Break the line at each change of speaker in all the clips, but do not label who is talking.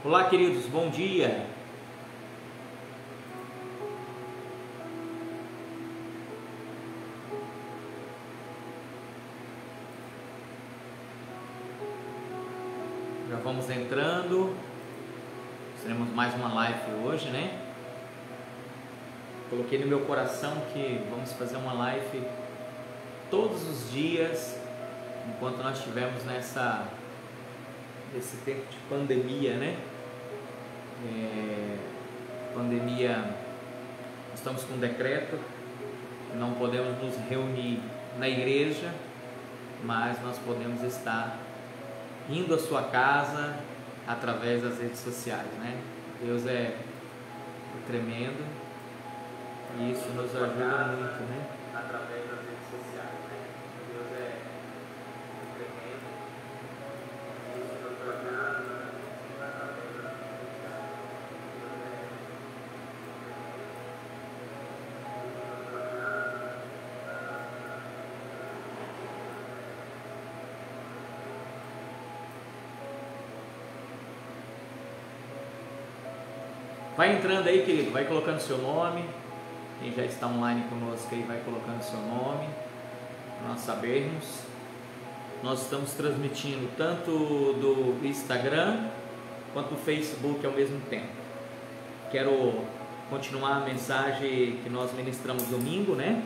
Olá, queridos, bom dia. Já vamos entrando. Teremos mais uma live hoje, né? Coloquei no meu coração que vamos fazer uma live todos os dias enquanto nós estivermos nesse tempo de pandemia, né? Pandemia, nós estamos com um decreto, não podemos nos reunir na igreja, mas nós podemos estar indo à sua casa através das redes sociais, né? Deus é tremendo e isso nos ajuda muito, né? Através das redes sociais, né? Deus é tremendo e isso nos ajuda através das redes sociais. Vai entrando aí, querido, vai colocando seu nome. Quem já está online conosco aí, vai colocando seu nome, para nós sabermos. Nós estamos transmitindo tanto do Instagram quanto do Facebook ao mesmo tempo. Quero continuar a mensagem que nós ministramos domingo, né?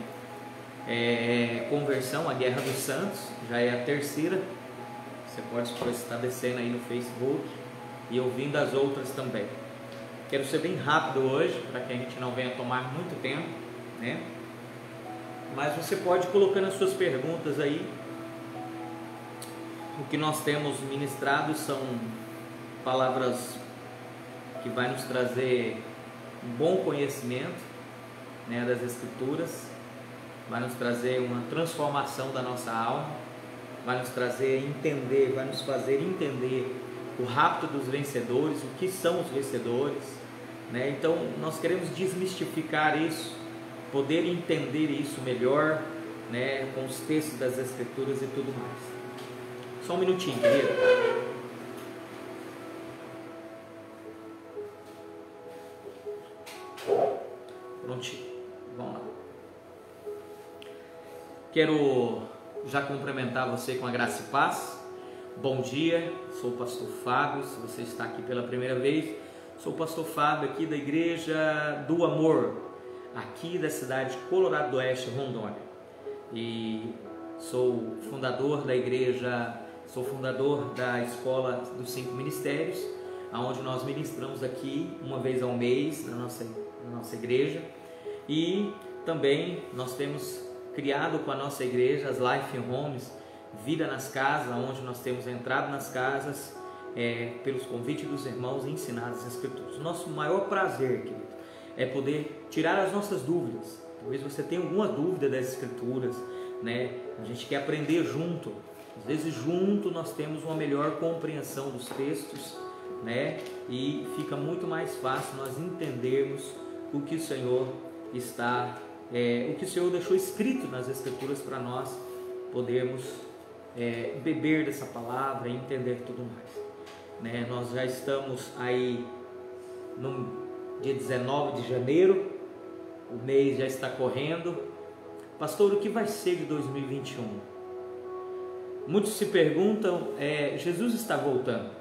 Conversão, a Guerra dos Santos, já é a terceira. Você pode estar descendo aí no Facebook e ouvindo as outras também. Quero ser bem rápido hoje, para que a gente não venha tomar muito tempo, né? Mas você pode ir colocando as suas perguntas aí. O que nós temos ministrado são palavras que vai nos trazer um bom conhecimento, né, das Escrituras, vai nos trazer uma transformação da nossa alma, vai nos trazer entender, vai nos fazer entender o rapto dos vencedores, o que são os vencedores, né? Então nós queremos desmistificar isso, poder entender isso melhor, né, com os textos das Escrituras e tudo mais. Só um minutinho, querido. Prontinho, vamos lá. Quero já cumprimentar você com a graça e paz. Bom dia, sou o pastor Fábio. Se você está aqui pela primeira vez, sou o pastor Fábio aqui da Igreja do Amor, aqui da cidade de Colorado do Oeste, Rondônia. E sou fundador da igreja, sou fundador da Escola dos 5 Ministérios, onde nós ministramos aqui uma vez ao mês na nossa igreja. E também nós temos criado com a nossa igreja as Life Homes, Vida nas Casas, onde nós temos entrado nas casas pelos convites dos irmãos e ensinado as Escrituras. Nosso maior prazer, querido, é poder tirar as nossas dúvidas. Talvez você tenha alguma dúvida das Escrituras, né? A gente quer aprender junto. Às vezes junto nós temos uma melhor compreensão dos textos, né? E fica muito mais fácil nós entendermos o que o Senhor o que o Senhor deixou escrito nas Escrituras para nós podermos beber dessa palavra e entender tudo mais, né? Nós já estamos aí no dia 19 de janeiro, o mês já está correndo. Pastor, o que vai ser de 2021? Muitos se perguntam, Jesus está voltando.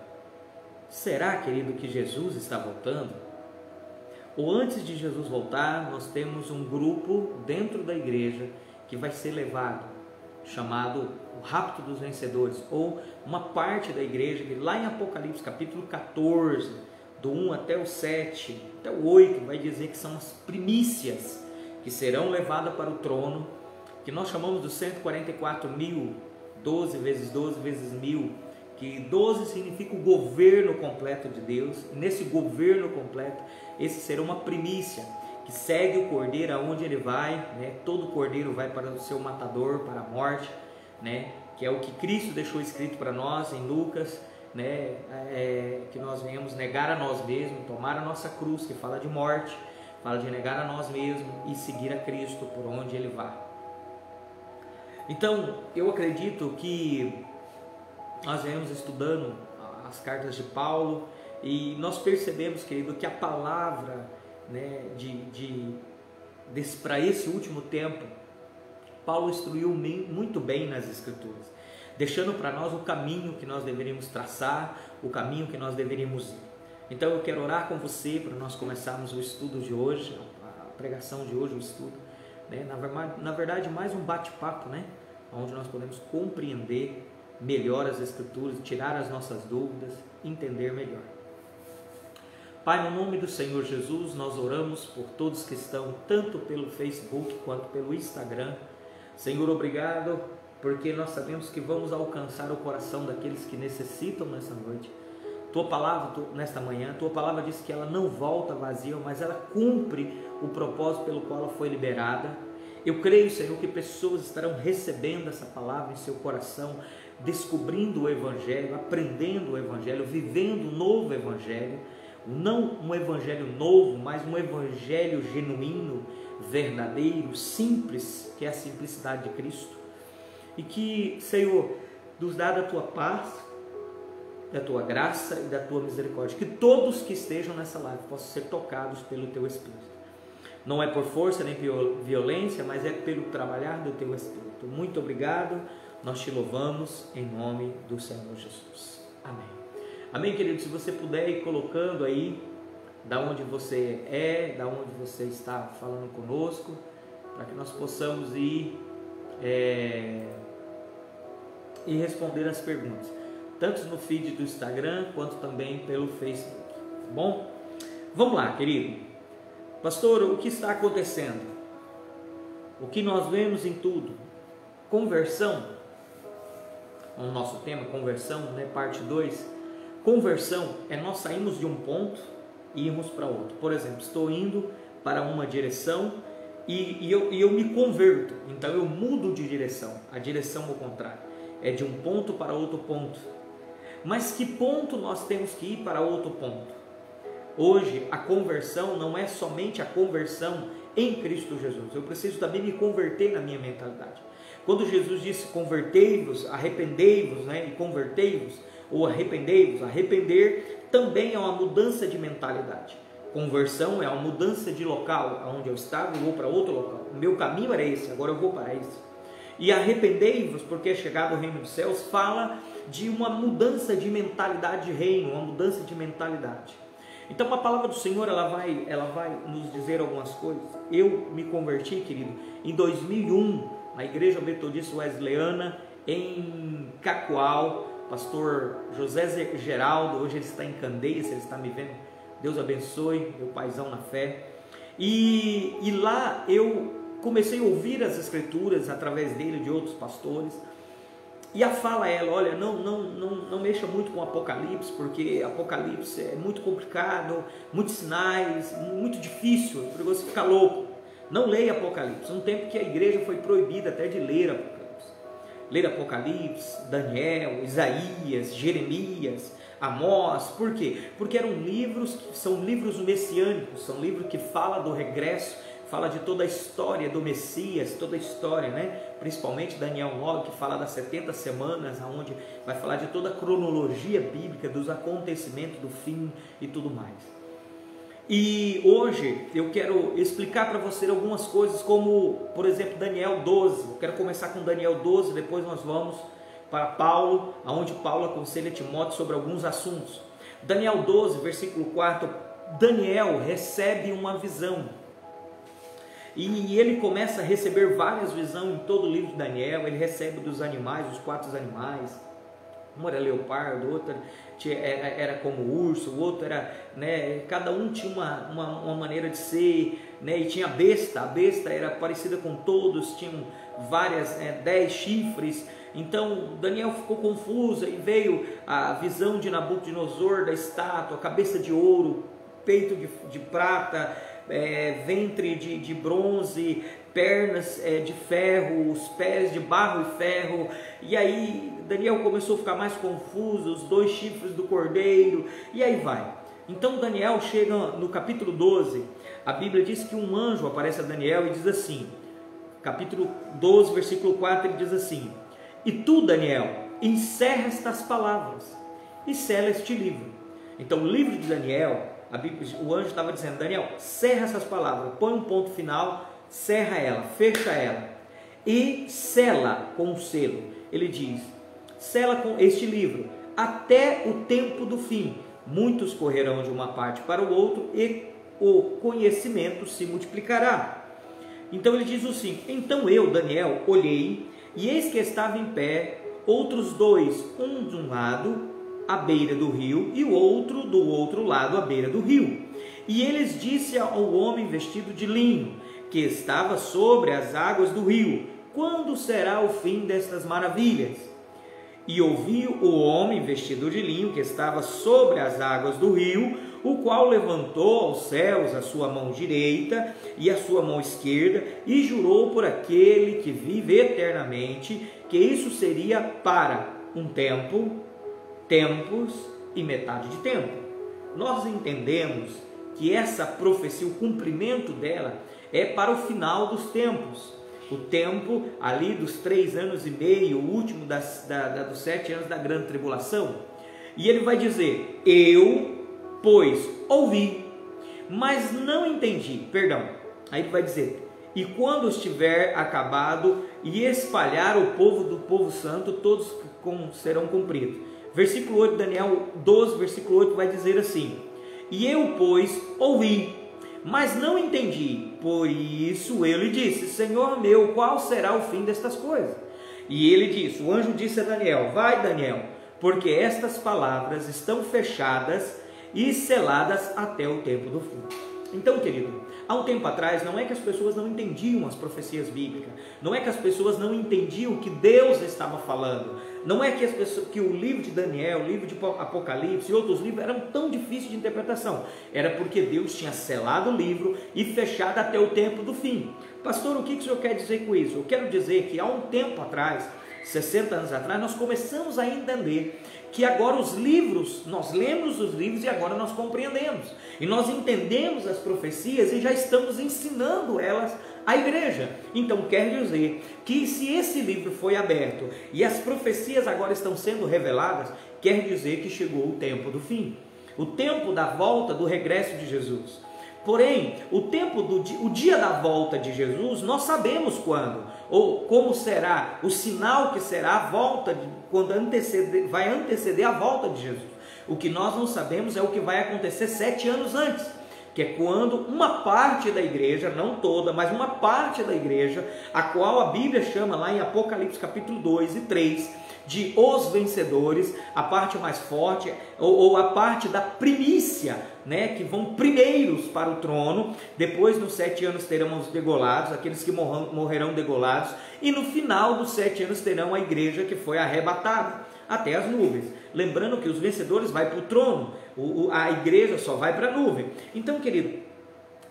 Será, querido, que Jesus está voltando? Ou antes de Jesus voltar, nós temos um grupo dentro da igreja que vai ser levado, chamado o rapto dos vencedores, ou uma parte da igreja que lá em Apocalipse capítulo 14, do 1 até o 7, até o 8, vai dizer que são as primícias que serão levadas para o trono, que nós chamamos dos 144 mil, 12 vezes 12 vezes 1000, que 12 significa o governo completo de Deus. Nesse governo completo, esse será uma primícia, que segue o cordeiro aonde ele vai, né? Todo cordeiro vai para o seu matador, para a morte, né? Que é o que Cristo deixou escrito para nós em Lucas, né, que nós venhamos negar a nós mesmos, tomar a nossa cruz, que fala de morte, fala de negar a nós mesmos e seguir a Cristo por onde Ele vai. Então, eu acredito que nós venhamos estudando as cartas de Paulo e nós percebemos, querido, que a palavra, né, para esse último tempo, Paulo instruiu muito bem nas Escrituras, deixando para nós o caminho que nós deveríamos traçar, o caminho que nós deveríamos ir. Então eu quero orar com você para nós começarmos o estudo de hoje, a pregação de hoje, o estudo, né? Na verdade, mais um bate-papo, né? Onde nós podemos compreender melhor as Escrituras, tirar as nossas dúvidas, entender melhor. Pai, no nome do Senhor Jesus, nós oramos por todos que estão tanto pelo Facebook quanto pelo Instagram. Senhor, obrigado, porque nós sabemos que vamos alcançar o coração daqueles que necessitam nessa noite. Tua palavra, nesta manhã, Tua palavra diz que ela não volta vazia, mas ela cumpre o propósito pelo qual ela foi liberada. Eu creio, Senhor, que pessoas estarão recebendo essa palavra em seu coração, descobrindo o Evangelho, aprendendo o Evangelho, vivendo o novo Evangelho. Não um Evangelho novo, mas um Evangelho genuíno, verdadeiro, simples, que é a simplicidade de Cristo. E que, Senhor, nos dá da Tua paz, da Tua graça e da Tua misericórdia, que todos que estejam nessa live possam ser tocados pelo Teu Espírito. Não é por força nem violência, mas é pelo trabalhar do Teu Espírito. Muito obrigado, nós Te louvamos em nome do Senhor Jesus. Amém. Amém, querido? Se você puder ir colocando aí, da onde você é, da onde você está falando conosco, para que nós possamos ir e responder as perguntas, tanto no feed do Instagram, quanto também pelo Facebook, tá bom? Vamos lá, querido. Pastor, o que está acontecendo? O que nós vemos em tudo? Conversão, o nosso tema, conversão, né, parte 2. Conversão é nós saímos de um ponto e irmos para outro. Por exemplo, estou indo para uma direção e eu me converto, então eu mudo de direção, a direção ao contrário, é de um ponto para outro ponto. Mas que ponto nós temos que ir para outro ponto? Hoje a conversão não é somente a conversão em Cristo Jesus, eu preciso também me converter na minha mentalidade. Quando Jesus disse convertei-vos, arrependei-vos, né, e convertei-vos, ou arrependei-vos, arrepender também é uma mudança de mentalidade. Conversão é uma mudança de local, onde eu estava eu vou para outro local. O meu caminho era esse, agora eu vou para esse. E arrependei-vos, porque é chegado o reino dos céus, fala de uma mudança de mentalidade de reino, uma mudança de mentalidade. Então a palavra do Senhor ela vai nos dizer algumas coisas. Eu me converti, querido, em 2001, na Igreja Metodista Wesleyana, em Cacoal. Pastor José Geraldo, hoje ele está em Candeias, ele está me vendo, Deus abençoe, meu paizão na fé. E lá eu comecei a ouvir as Escrituras através dele, de outros pastores. E a fala é ela, olha, não mexa muito com Apocalipse, porque Apocalipse é muito complicado, muitos sinais, muito difícil, para você ficar louco. Não leia Apocalipse, um tempo que a igreja foi proibida até de ler Apocalipse. Ler Apocalipse, Daniel, Isaías, Jeremias, Amós. Por quê? Porque eram livros que são livros messiânicos, são livros que falam do regresso, fala de toda a história do Messias, toda a história, né? Principalmente Daniel 9, que fala das 70 semanas, onde vai falar de toda a cronologia bíblica, dos acontecimentos do fim e tudo mais. E hoje eu quero explicar para você algumas coisas, como por exemplo Daniel 12. Eu quero começar com Daniel 12, depois nós vamos para Paulo, onde Paulo aconselha Timóteo sobre alguns assuntos. Daniel 12, versículo 4, Daniel recebe uma visão. E ele começa a receber várias visões em todo o livro de Daniel. Ele recebe dos animais, os 4 animais. Um era leopardo, o outro era como urso, o outro era, né, cada um tinha uma maneira de ser, né, e tinha a besta era parecida com todos, tinham várias, 10 chifres. Então Daniel ficou confuso e veio a visão de Nabucodonosor, da estátua, cabeça de ouro, peito de prata, ventre de bronze, pernas de ferro, os pés de barro e ferro. E aí Daniel começou a ficar mais confuso, os 2 chifres do cordeiro, e aí vai. Então Daniel chega no capítulo 12, a Bíblia diz que um anjo aparece a Daniel e diz assim, capítulo 12, versículo 4, ele diz assim: e tu, Daniel, encerra estas palavras e sela este livro. Então o livro de Daniel, a Bíblia, o anjo estava dizendo: Daniel, cerra essas palavras, põe um ponto final, cerra ela, fecha ela e sela com um selo. Ele diz: sela com este livro até o tempo do fim. Muitos correrão de uma parte para o outro e o conhecimento se multiplicará. Então ele diz assim: então eu, Daniel, olhei e eis que estava em pé outros 2, um de um lado à beira do rio e o outro do outro lado à beira do rio. E eles disse ao homem vestido de linho que estava sobre as águas do rio: quando será o fim destas maravilhas? E ouvi o homem vestido de linho que estava sobre as águas do rio, o qual levantou aos céus a sua mão direita e a sua mão esquerda, e jurou por aquele que vive eternamente, que isso seria para um tempo, tempos e metade de tempo. Nós entendemos que essa profecia, o cumprimento dela, é para o final dos tempos. O tempo ali dos 3 anos e meio, o último dos 7 anos da grande tribulação. E ele vai dizer: eu, pois, ouvi, mas não entendi. Perdão. Aí ele vai dizer: e quando estiver acabado e espalhar o povo do povo santo, todos serão cumpridos. Versículo 8, Daniel 12, versículo 8 vai dizer assim: e eu, pois, ouvi, mas não entendi. Por isso eu lhe disse: Senhor meu, qual será o fim destas coisas? E ele disse, o anjo disse a Daniel: vai, Daniel, porque estas palavras estão fechadas e seladas até o tempo do fim. Então, querido, há um tempo atrás, não é que as pessoas não entendiam as profecias bíblicas, não é que as pessoas não entendiam o que Deus estava falando, não é que o livro de Daniel, o livro de Apocalipse e outros livros eram tão difíceis de interpretação. Era porque Deus tinha selado o livro e fechado até o tempo do fim. Pastor, o que o senhor quer dizer com isso? Eu quero dizer que há um tempo atrás, 60 anos atrás, nós começamos a entender que agora os livros, nós lemos os livros e agora nós compreendemos. E nós entendemos as profecias e já estamos ensinando elas à igreja. Então quer dizer que se esse livro foi aberto e as profecias agora estão sendo reveladas, quer dizer que chegou o tempo do fim. O tempo da volta, do regresso de Jesus. Porém, o dia da volta de Jesus, nós sabemos quando, ou como será, o sinal que será a volta, quando vai anteceder a volta de Jesus. O que nós não sabemos é o que vai acontecer 7 anos antes, que é quando uma parte da igreja, não toda, mas uma parte da igreja, a qual a Bíblia chama lá em Apocalipse capítulo 2 e 3, de os vencedores, a parte mais forte, ou a parte da primícia, né, que vão primeiros para o trono. Depois nos 7 anos terão os degolados, aqueles que morrerão degolados, e no final dos 7 anos terão a igreja que foi arrebatada até as nuvens. Lembrando que os vencedores vão para o trono, a igreja só vai para a nuvem. Então, querido,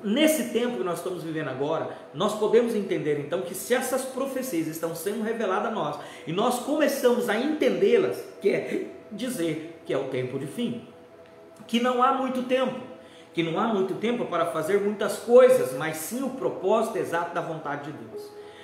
nesse tempo que nós estamos vivendo agora, nós podemos entender então que se essas profecias estão sendo reveladas a nós, e nós começamos a entendê-las, quer dizer que é o tempo de fim, que não há muito tempo para fazer muitas coisas, mas sim o propósito exato da vontade de Deus.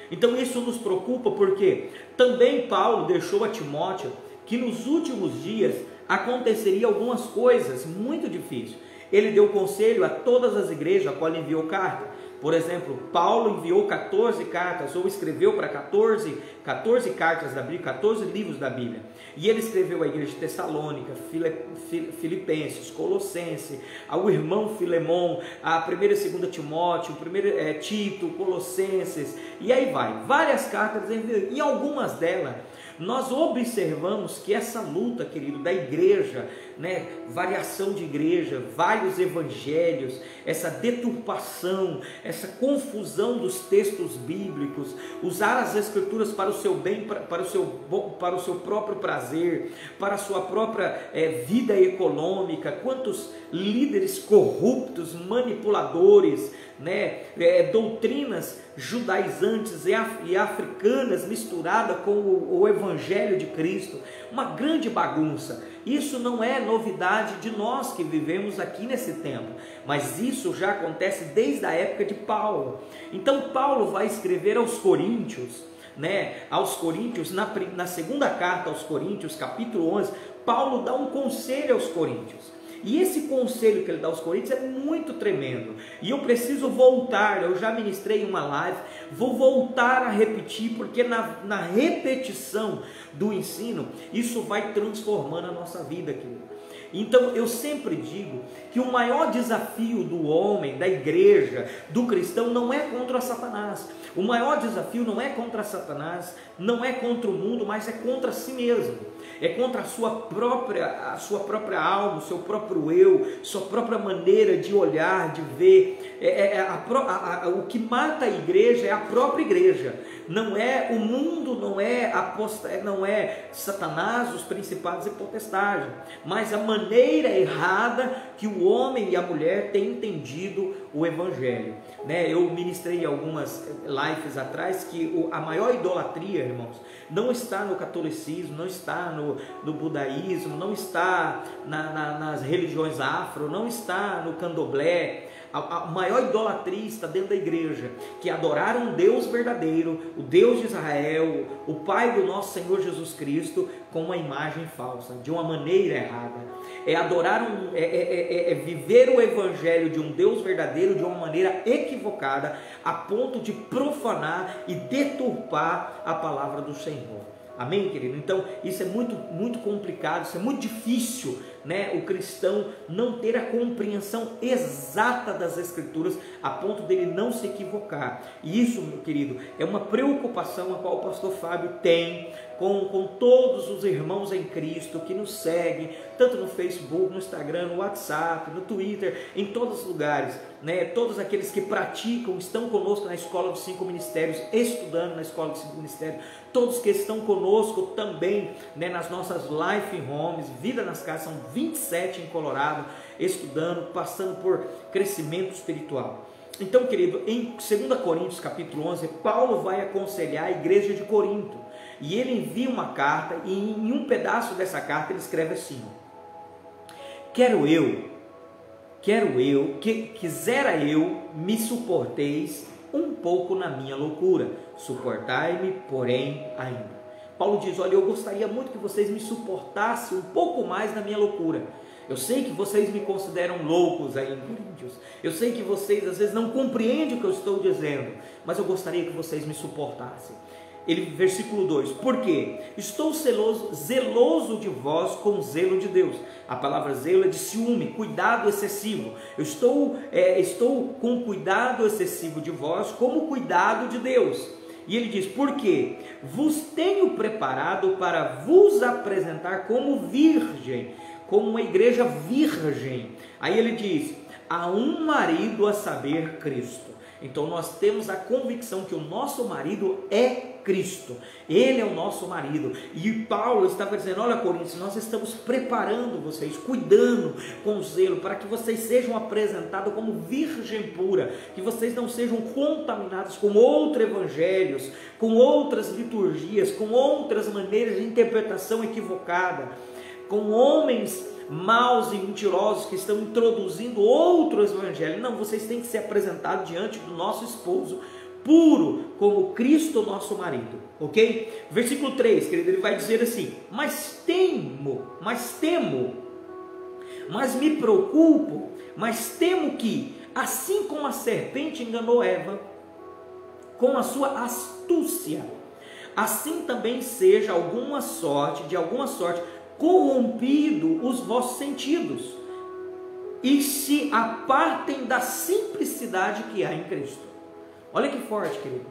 Então isso nos preocupa, porque também Paulo deixou a Timóteo que nos últimos dias aconteceria algumas coisas muito difíceis. Ele deu conselho a todas as igrejas a qual ele enviou carta. Por exemplo, Paulo enviou 14 cartas, ou escreveu para 14 cartas da Bíblia, 14 livros da Bíblia. E ele escreveu à igreja de Tessalônica, Filipenses, Colossenses, ao irmão Filemon, a 1ª e 2ª Timóteo, Tito, Colossenses, e aí vai. Várias cartas, e algumas delas nós observamos que essa luta, querido, da igreja, né, variação de igreja, vários evangelhos, essa deturpação, essa confusão dos textos bíblicos, usar as escrituras para o seu bem, para o seu próprio prazer, para a sua própria vida econômica. Quantos líderes corruptos, manipuladores, né, doutrinas judaizantes e africanas misturadas com o evangelho evangelho de Cristo uma grande bagunça. Isso não é novidade de nós que vivemos aqui nesse tempo, mas isso já acontece desde a época de Paulo. Então Paulo vai escrever aos Coríntios, na segunda carta aos Coríntios, capítulo 11, Paulo dá um conselho aos Coríntios. E esse conselho que ele dá aos Coríntios é muito tremendo. E eu preciso voltar, eu já ministrei uma live, vou voltar a repetir, porque na repetição do ensino, isso vai transformando a nossa vida, querido. Então eu sempre digo que o maior desafio do homem, da igreja, do cristão, não é contra Satanás. O maior desafio não é contra Satanás, não é contra o mundo, mas é contra si mesmo. É contra a sua própria alma, o seu próprio eu, sua própria maneira de olhar, de ver. O que mata a igreja é a própria igreja. Não é o mundo, não é Satanás, os principados e potestades, mas a maneira errada que o homem e a mulher têm entendido o evangelho. Eu ministrei algumas lives atrás que a maior idolatria, irmãos, não está no catolicismo, não está no budaísmo, não está nas religiões afro, não está no candomblé. A maior idolatria está dentro da igreja, que adorar um Deus verdadeiro, o Deus de Israel, o Pai do nosso Senhor Jesus Cristo, com uma imagem falsa, de uma maneira errada. É viver o evangelho de um Deus verdadeiro de uma maneira equivocada, a ponto de profanar e deturpar a palavra do Senhor. Amém, querido? Então isso é muito complicado, isso é muito difícil, o cristão não ter a compreensão exata das Escrituras, a ponto dele não se equivocar. E isso, meu querido, é uma preocupação a qual o pastor Fábio tem com todos os irmãos em Cristo que nos seguem, tanto no Facebook, no Instagram, no WhatsApp, no Twitter, em todos os lugares, todos aqueles que praticam, estão conosco na Escola dos 5 Ministérios, estudando na Escola dos 5 Ministérios, todos que estão conosco também, nas nossas Life Homes, Vida nas Casas, são 27 em Colorado, estudando, passando por crescimento espiritual. Então, querido, em 2 Coríntios capítulo 11, Paulo vai aconselhar a igreja de Corinto, e ele envia uma carta, e em um pedaço dessa carta ele escreve assim: quisera eu me suporteis um pouco na minha loucura, suportai-me, porém, ainda. Paulo diz: olha, eu gostaria muito que vocês me suportassem um pouco mais na minha loucura. Eu sei que vocês me consideram loucos aí em Coríntios, eu sei que vocês às vezes não compreendem o que eu estou dizendo, mas eu gostaria que vocês me suportassem. Versículo 2, por quê? Estou zeloso de vós com zelo de Deus. A palavra zelo é de ciúme, cuidado excessivo. Eu estou com cuidado excessivo de vós, como cuidado de Deus. E ele diz, por quê? Vos tenho preparado para vos apresentar como virgem, como uma igreja virgem. Aí ele diz, a um marido, a saber, Cristo. Então nós temos a convicção que o nosso marido é Cristo, Ele é o nosso marido. E Paulo estava dizendo, olha Coríntios, nós estamos preparando vocês, cuidando com zelo, para que vocês sejam apresentados como virgem pura, que vocês não sejam contaminados com outros evangelhos, com outras liturgias, com outras maneiras de interpretação equivocada, com homens maus e mentirosos que estão introduzindo outros evangelhos. Não, vocês têm que ser apresentados diante do nosso esposo puro, como Cristo nosso marido, ok? Versículo 3, querido, ele vai dizer assim, mas me preocupo, mas temo que, assim como a serpente enganou Eva com a sua astúcia, assim também seja de alguma sorte, corrompido os vossos sentidos, e se apartem da simplicidade que há em Cristo. Olha que forte, querido.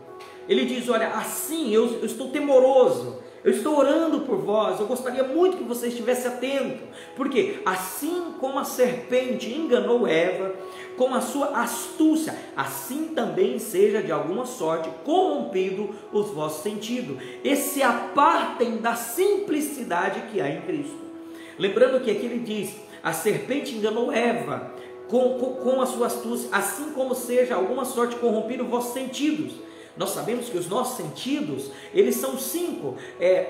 Ele diz, olha, assim eu estou temoroso, eu estou orando por vós, eu gostaria muito que você estivesse atento, porque assim como a serpente enganou Eva com a sua astúcia, assim também seja de alguma sorte corrompido os vossos sentidos, e se apartem da simplicidade que há em Cristo. Lembrando que aqui ele diz, a serpente enganou Eva com a sua astúcia, assim como seja alguma sorte corrompido os vossos sentidos. Nós sabemos que os nossos sentidos, eles são 5,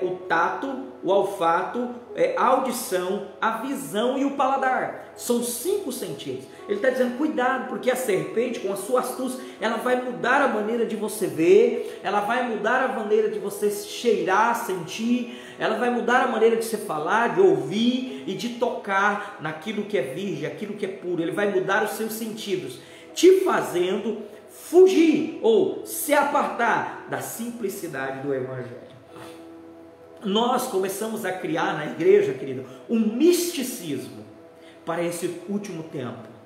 o tato, o olfato, a audição, a visão e o paladar, são 5 sentidos. Ele está dizendo, cuidado, porque a serpente, com a sua astúcia, ela vai mudar a maneira de você ver, ela vai mudar a maneira de você cheirar, sentir, ela vai mudar a maneira de você falar, de ouvir e de tocar naquilo que é virgem, aquilo que é puro. Ele vai mudar os seus sentidos, te fazendo fugir ou se apartar da simplicidade do Evangelho. Nós começamos a criar na igreja, querido, um misticismo para esse último tempo.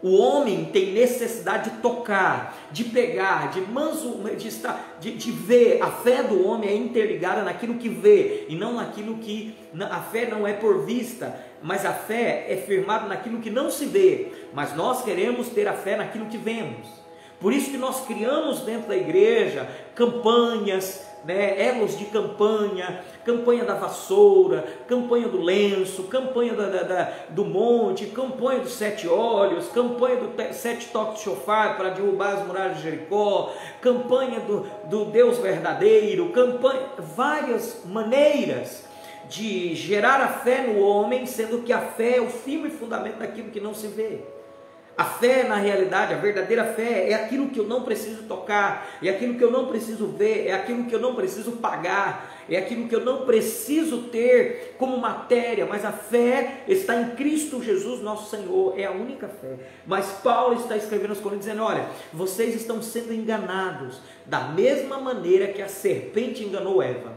O homem tem necessidade de tocar, de pegar, de ver. A fé do homem é interligada naquilo que vê e não naquilo que... A fé não é por vista, mas a fé é firmada naquilo que não se vê. Mas nós queremos ter a fé naquilo que vemos. Por isso que nós criamos dentro da igreja campanhas, elos de campanha, campanha da vassoura, campanha do lenço, campanha do monte, campanha dos 7 óleos, campanha do 7 toques de chofar para derrubar as muralhas de Jericó, campanha do Deus verdadeiro, várias maneiras de gerar a fé no homem, sendo que a fé é o firme fundamento daquilo que não se vê. A fé, na realidade, a verdadeira fé é aquilo que eu não preciso tocar, é aquilo que eu não preciso ver, é aquilo que eu não preciso pagar, é aquilo que eu não preciso ter como matéria, mas a fé está em Cristo Jesus, nosso Senhor, é a única fé. Mas Paulo está escrevendo aos Coríntios dizendo, olha, vocês estão sendo enganados da mesma maneira que a serpente enganou Eva.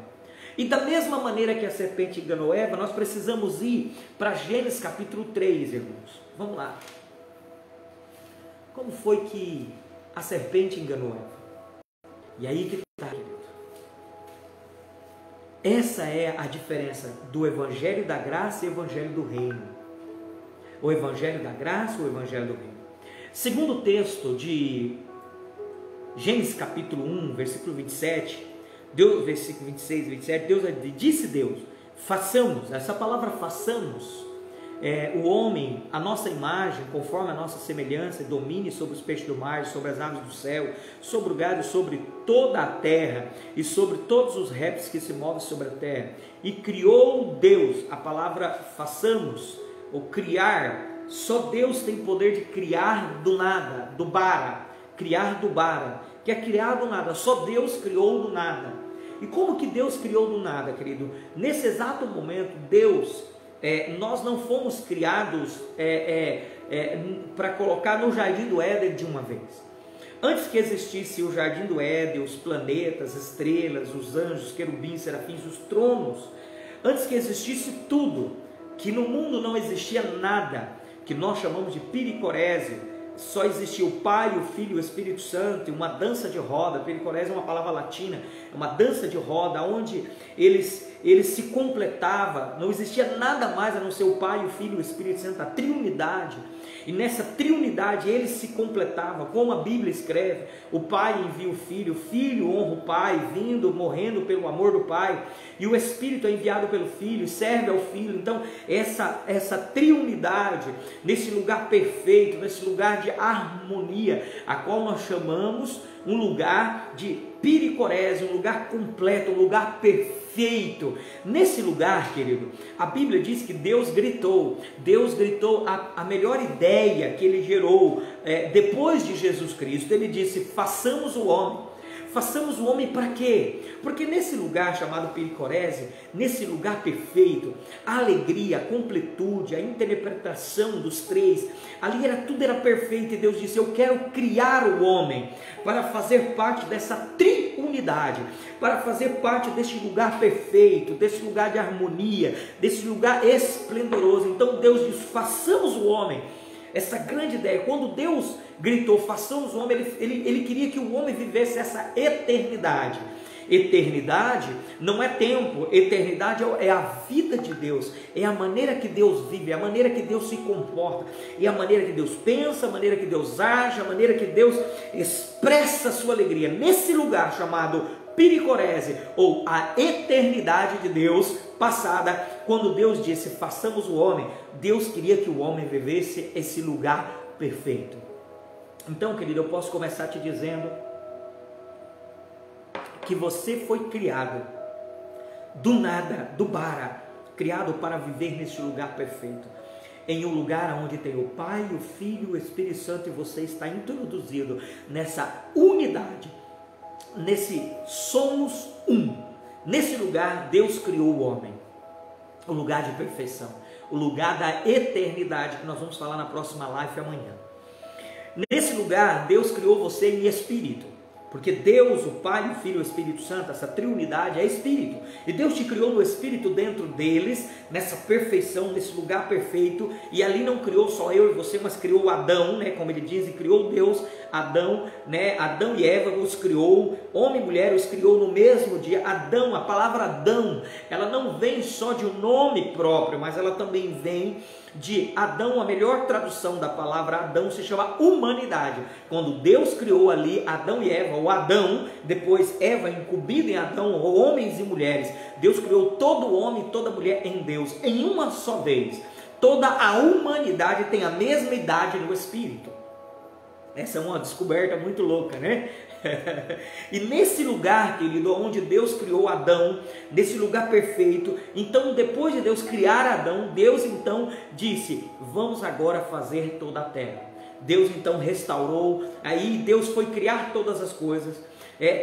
E da mesma maneira que a serpente enganou Eva, nós precisamos ir para Gênesis capítulo 3, irmãos. Vamos lá. Como foi que a serpente enganou Eva? E aí que está, querido. Essa é a diferença do Evangelho da Graça e o Evangelho do Reino. O Evangelho da Graça e o Evangelho do Reino. Segundo o texto de Gênesis capítulo 1, versículo 27, versículo 26 e 27, disse Deus, façamos, essa palavra façamos, o homem, a nossa imagem, conforme a nossa semelhança, domine sobre os peixes do mar, sobre as aves do céu, sobre o gado, sobre toda a terra e sobre todos os répteis que se movem sobre a terra. E criou Deus, a palavra façamos, ou criar, só Deus tem poder de criar do nada, do bara, criar do bara, que é criar do nada, só Deus criou do nada. E como que Deus criou do nada, querido? Nesse exato momento, Deus... nós não fomos criados para colocar no jardim do Éden de uma vez. Antes que existisse o jardim do Éden, os planetas, estrelas, os anjos, querubins, serafins, os tronos, antes que existisse tudo, que no mundo não existia nada, que nós chamamos de pericorese, só existia o Pai, o Filho e o Espírito Santo, e uma dança de roda. Pericorese é uma palavra latina, é uma dança de roda, onde eles se completavam, não existia nada mais a não ser o Pai, o Filho e o Espírito Santo, a triunidade. E nessa triunidade eles se completavam, como a Bíblia escreve, o Pai envia o Filho honra o Pai, vindo, morrendo pelo amor do Pai, e o Espírito é enviado pelo Filho, serve ao Filho. Então essa triunidade, nesse lugar perfeito, nesse lugar de harmonia, a qual nós chamamos um lugar de pericorese, um lugar completo, um lugar perfeito. Nesse lugar, querido, a Bíblia diz que Deus gritou a melhor ideia que ele gerou depois de Jesus Cristo. Ele disse, façamos o homem. Façamos o homem para quê? Porque nesse lugar chamado pericorese, nesse lugar perfeito, a alegria, a completude, a interpretação dos três, ali tudo era perfeito, e Deus disse, eu quero criar o homem para fazer parte dessa triunidade, para fazer parte desse lugar perfeito, desse lugar de harmonia, desse lugar esplendoroso. Então Deus disse, façamos o homem. Essa grande ideia, quando Deus gritou, façamos o homem, ele queria que o homem vivesse essa eternidade. Eternidade não é tempo, eternidade é a vida de Deus, é a maneira que Deus vive, é a maneira que Deus se comporta, é a maneira que Deus pensa, a maneira que Deus age, a maneira que Deus expressa a sua alegria. Nesse lugar chamado pericorese, ou a eternidade de Deus passada, quando Deus disse, façamos o homem, Deus queria que o homem vivesse esse lugar perfeito. Então, querido, eu posso começar te dizendo que você foi criado do nada, do bara, criado para viver nesse lugar perfeito, em um lugar onde tem o Pai, o Filho, o Espírito Santo, e você está introduzido nessa unidade, nesse somos um. Nesse lugar Deus criou o homem, o lugar de perfeição, o lugar da eternidade, que nós vamos falar na próxima live amanhã. Nesse lugar Deus criou você em espírito, porque Deus, o Pai, o Filho e o Espírito Santo, essa triunidade é espírito, e Deus te criou no espírito dentro deles, nessa perfeição, nesse lugar perfeito, e ali não criou só eu e você, mas criou Adão, né, como ele diz, e criou Deus, Adão, né, Adão e Eva os criou, homem e mulher os criou no mesmo dia. Adão, a palavra Adão, ela não vem só de um nome próprio, mas ela também vem de Adão. A melhor tradução da palavra Adão se chama humanidade. Quando Deus criou ali Adão e Eva, ou Adão, depois Eva incumbida em Adão, ou homens e mulheres, Deus criou todo homem e toda mulher em Deus, em uma só vez. Toda a humanidade tem a mesma idade no Espírito. Essa é uma descoberta muito louca, né? E nesse lugar, querido, onde Deus criou Adão, nesse lugar perfeito, então depois de Deus criar Adão, Deus então disse, vamos agora fazer toda a terra. Deus então restaurou, aí Deus foi criar todas as coisas,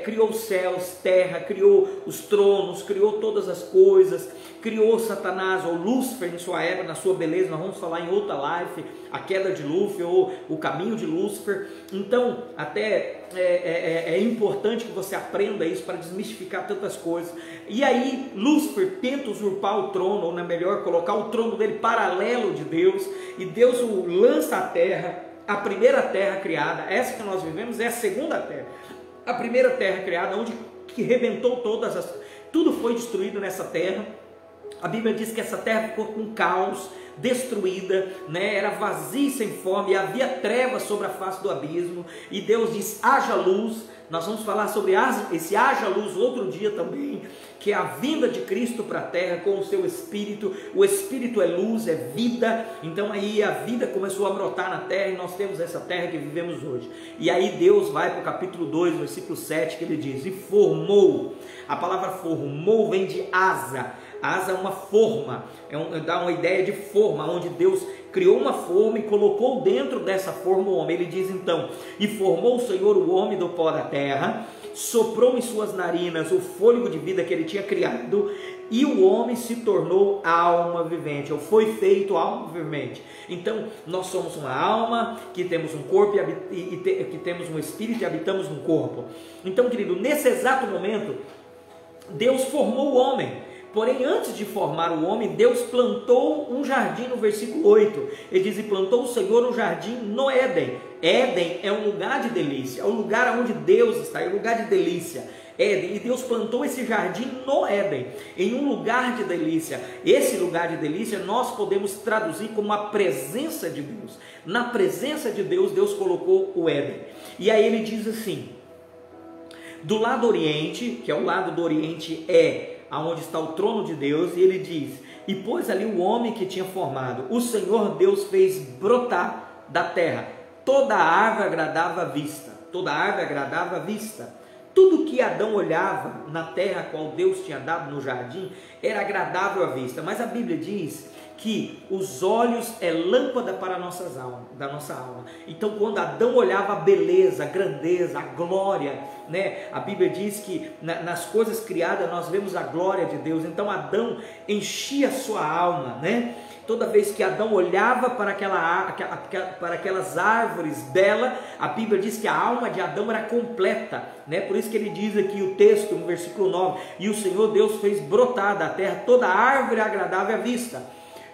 criou os céus, terra, criou os tronos, criou todas as coisas, criou Satanás, ou Lúcifer em sua época, na sua beleza. Nós vamos falar em outra live, a queda de Lúcifer, ou o caminho de Lúcifer. Então, até é importante que você aprenda isso para desmistificar tantas coisas. E aí, Lúcifer tenta usurpar o trono, ou melhor, colocar o trono dele paralelo de Deus, e Deus o lança à terra, a primeira terra criada. Essa que nós vivemos é a segunda terra. A primeira terra criada, onde que rebentou tudo foi destruído nessa terra. A Bíblia diz que essa terra ficou com caos, destruída, né? Era vazia e sem forma, e havia trevas sobre a face do abismo, e Deus diz, haja luz. Nós vamos falar sobre esse haja luz outro dia também, que é a vinda de Cristo para a terra com o seu Espírito. O Espírito é luz, é vida. Então aí a vida começou a brotar na terra, e nós temos essa terra que vivemos hoje. E aí Deus vai para o capítulo 2, versículo 7, que ele diz, e formou. A palavra formou vem de asa. Asa é uma forma, dá uma ideia de forma, onde Deus criou uma forma e colocou dentro dessa forma o homem. Ele diz então, e formou o Senhor o homem do pó da terra, soprou em suas narinas o fôlego de vida que ele tinha criado, e o homem se tornou alma vivente, ou foi feito alma vivente. Então nós somos uma alma, que temos um corpo que temos um espírito e habitamos no corpo. Então, querido, nesse exato momento Deus formou o homem. Porém, antes de formar o homem, Deus plantou um jardim, no versículo 8. Ele diz, e plantou o Senhor um jardim no Éden. Éden é um lugar de delícia, é o lugar onde Deus está, é um lugar de delícia. Éden, e Deus plantou esse jardim no Éden, em um lugar de delícia. Esse lugar de delícia nós podemos traduzir como a presença de Deus. Na presença de Deus, Deus colocou o Éden. E aí ele diz assim, do lado oriente, que é o lado do oriente aonde está o trono de Deus, e ele diz, e pôs ali o homem que tinha formado. O Senhor Deus fez brotar da terra toda a árvore agradável à vista. Toda a árvore agradável à vista. Tudo que Adão olhava na terra, qual Deus tinha dado no jardim, era agradável à vista. Mas a Bíblia diz que os olhos é lâmpada para da nossa alma. Então, quando Adão olhava a beleza, a grandeza, a glória, né? A Bíblia diz que nas coisas criadas nós vemos a glória de Deus. Então Adão enchia a sua alma, né? Toda vez que Adão olhava para aquelas árvores dela, a Bíblia diz que a alma de Adão era completa, né? Por isso que ele diz aqui o texto, no versículo 9, e o Senhor Deus fez brotar da terra toda a árvore agradável à vista.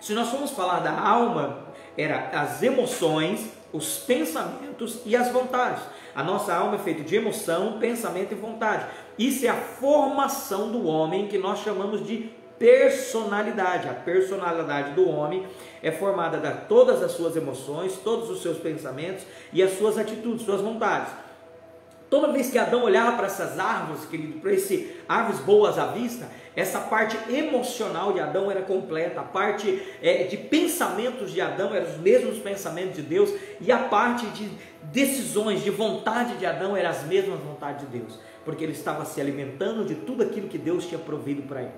Se nós formos falar da alma, era as emoções, os pensamentos e as vontades. A nossa alma é feita de emoção, pensamento e vontade. Isso é a formação do homem, que nós chamamos de personalidade. A personalidade do homem é formada de todas as suas emoções, todos os seus pensamentos e as suas atitudes, suas vontades. Toda vez que Adão olhava para essas árvores, querido, para essas árvores boas à vista, essa parte emocional de Adão era completa, a parte de pensamentos de Adão eram os mesmos pensamentos de Deus, e a parte de decisões, de vontade de Adão eram as mesmas vontades de Deus. porque ele estava se alimentando de tudo aquilo que Deus tinha provido para ele.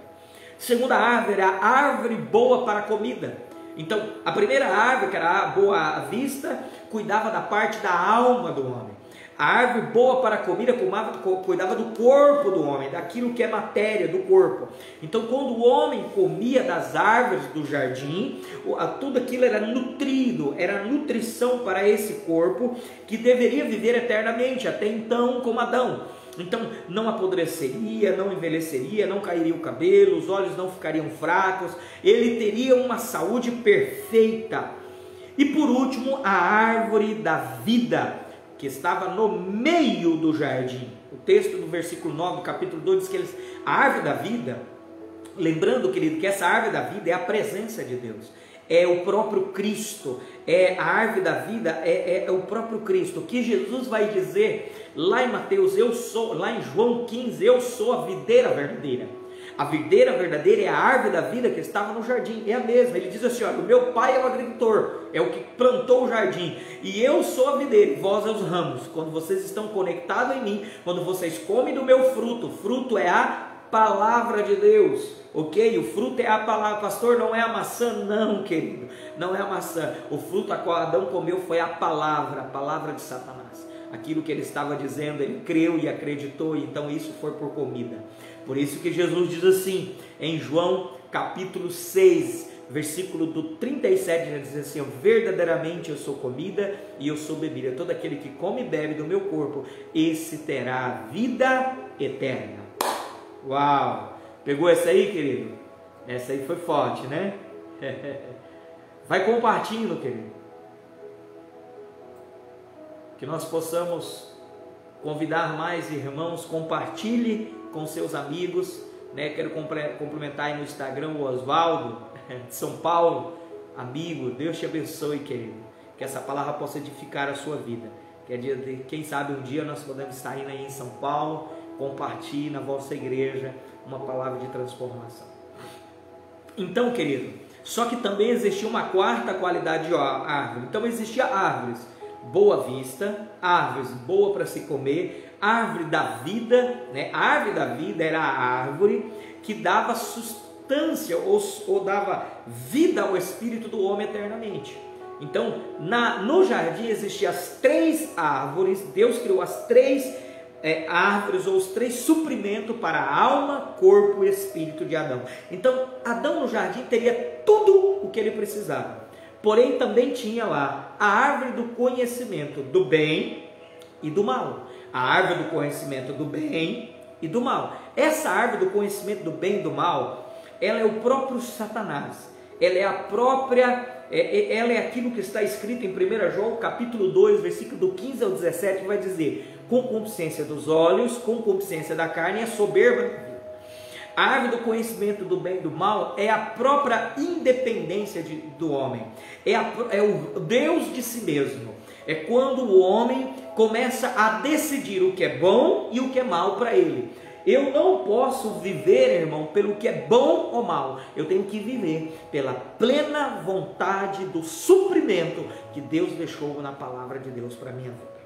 A segunda árvore era a árvore boa para a comida. Então, a primeira árvore, que era a boa à vista, cuidava da parte da alma do homem. A árvore boa para a comida cuidava do corpo do homem, daquilo que é matéria do corpo. Então, quando o homem comia das árvores do jardim, tudo aquilo era nutrido, era nutrição para esse corpo que deveria viver eternamente, até então como Adão. Então não apodreceria, não envelheceria, não cairia o cabelo, os olhos não ficariam fracos, ele teria uma saúde perfeita. E por último, a árvore da vida, que estava no meio do jardim. O texto do versículo 9 do capítulo 2 diz que a árvore da vida, lembrando, querido, que essa árvore da vida é a presença de Deus, é o próprio Cristo, é a árvore da vida, é o próprio Cristo, que Jesus vai dizer lá em Mateus, lá em João 15, eu sou a videira verdadeira. A videira verdadeira é a árvore da vida que estava no jardim, é a mesma. Ele diz assim, olha, o meu pai é o agricultor, é o que plantou o jardim, e eu sou a videira, e vós é os ramos. Quando vocês estão conectados em mim, quando vocês comem do meu fruto, fruto é a palavra de Deus, ok? O fruto é a palavra. Pastor, não é a maçã? Não, querido, não é a maçã. O fruto a qual Adão comeu foi a palavra de Satanás. Aquilo que ele estava dizendo, ele creu e acreditou, e então isso foi por comida. Por isso que Jesus diz assim, em João capítulo 6, versículo do 37, ele diz assim, verdadeiramente eu sou comida e eu sou bebida. Todo aquele que come e bebe do meu corpo, esse terá vida eterna. Uau! Pegou essa aí, querido? Essa aí foi forte, né? Vai compartilhando, querido. Que nós possamos convidar mais irmãos, compartilhe com seus amigos, né? Quero cumprimentar aí no Instagram o Oswaldo, de São Paulo, amigo, Deus te abençoe, querido, que essa palavra possa edificar a sua vida, quem sabe um dia nós podemos estar indo aí em São Paulo, compartilhe na vossa igreja uma palavra de transformação. Então, querido, só que também existia uma quarta qualidade de árvore. Então existia árvores boa vista, árvores boa para se comer, árvore da vida, né? A árvore da vida era a árvore que dava sustância ou dava vida ao espírito do homem eternamente. Então no jardim existiam as três árvores. Deus criou as três árvores, ou os três suprimentos para a alma, corpo e espírito de Adão. Então Adão no jardim teria tudo o que ele precisava. Porém também tinha lá a árvore do conhecimento do bem e do mal. A árvore do conhecimento do bem e do mal. Essa árvore do conhecimento do bem e do mal, ela é o próprio Satanás. Ela é a própria, ela é aquilo que está escrito em 1 João capítulo 2, versículo do 15 ao 17, que vai dizer, concupiscência dos olhos, concupiscência da carne e a soberba da vida. A árvore do conhecimento do bem e do mal é a própria independência do homem, é o Deus de si mesmo. É quando o homem começa a decidir o que é bom e o que é mal para ele. Eu não posso viver, irmão, pelo que é bom ou mal. Eu tenho que viver pela plena vontade do suprimento que Deus deixou na palavra de Deus para a minha vida.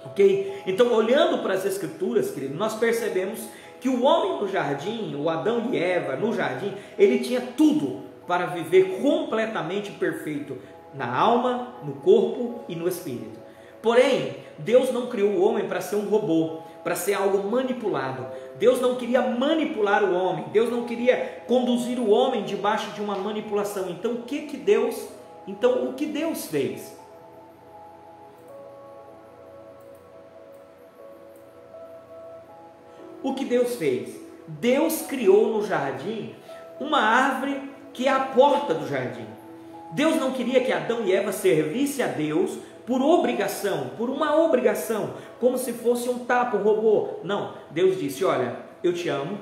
Ok? Então, olhando para as Escrituras, querido, nós percebemos que o homem no jardim, o Adão e Eva no jardim, ele tinha tudo para viver completamente perfeito na alma, no corpo e no espírito. Porém, Deus não criou o homem para ser um robô, para ser algo manipulado. Deus não queria manipular o homem, Deus não queria conduzir o homem debaixo de uma manipulação. Então o que Deus fez? O que Deus fez? Deus criou no jardim uma árvore que é a porta do jardim. Deus não queria que Adão e Eva servissem a Deus por obrigação, por uma obrigação, como se fosse um tapa, um robô. Não, Deus disse, olha, eu te amo,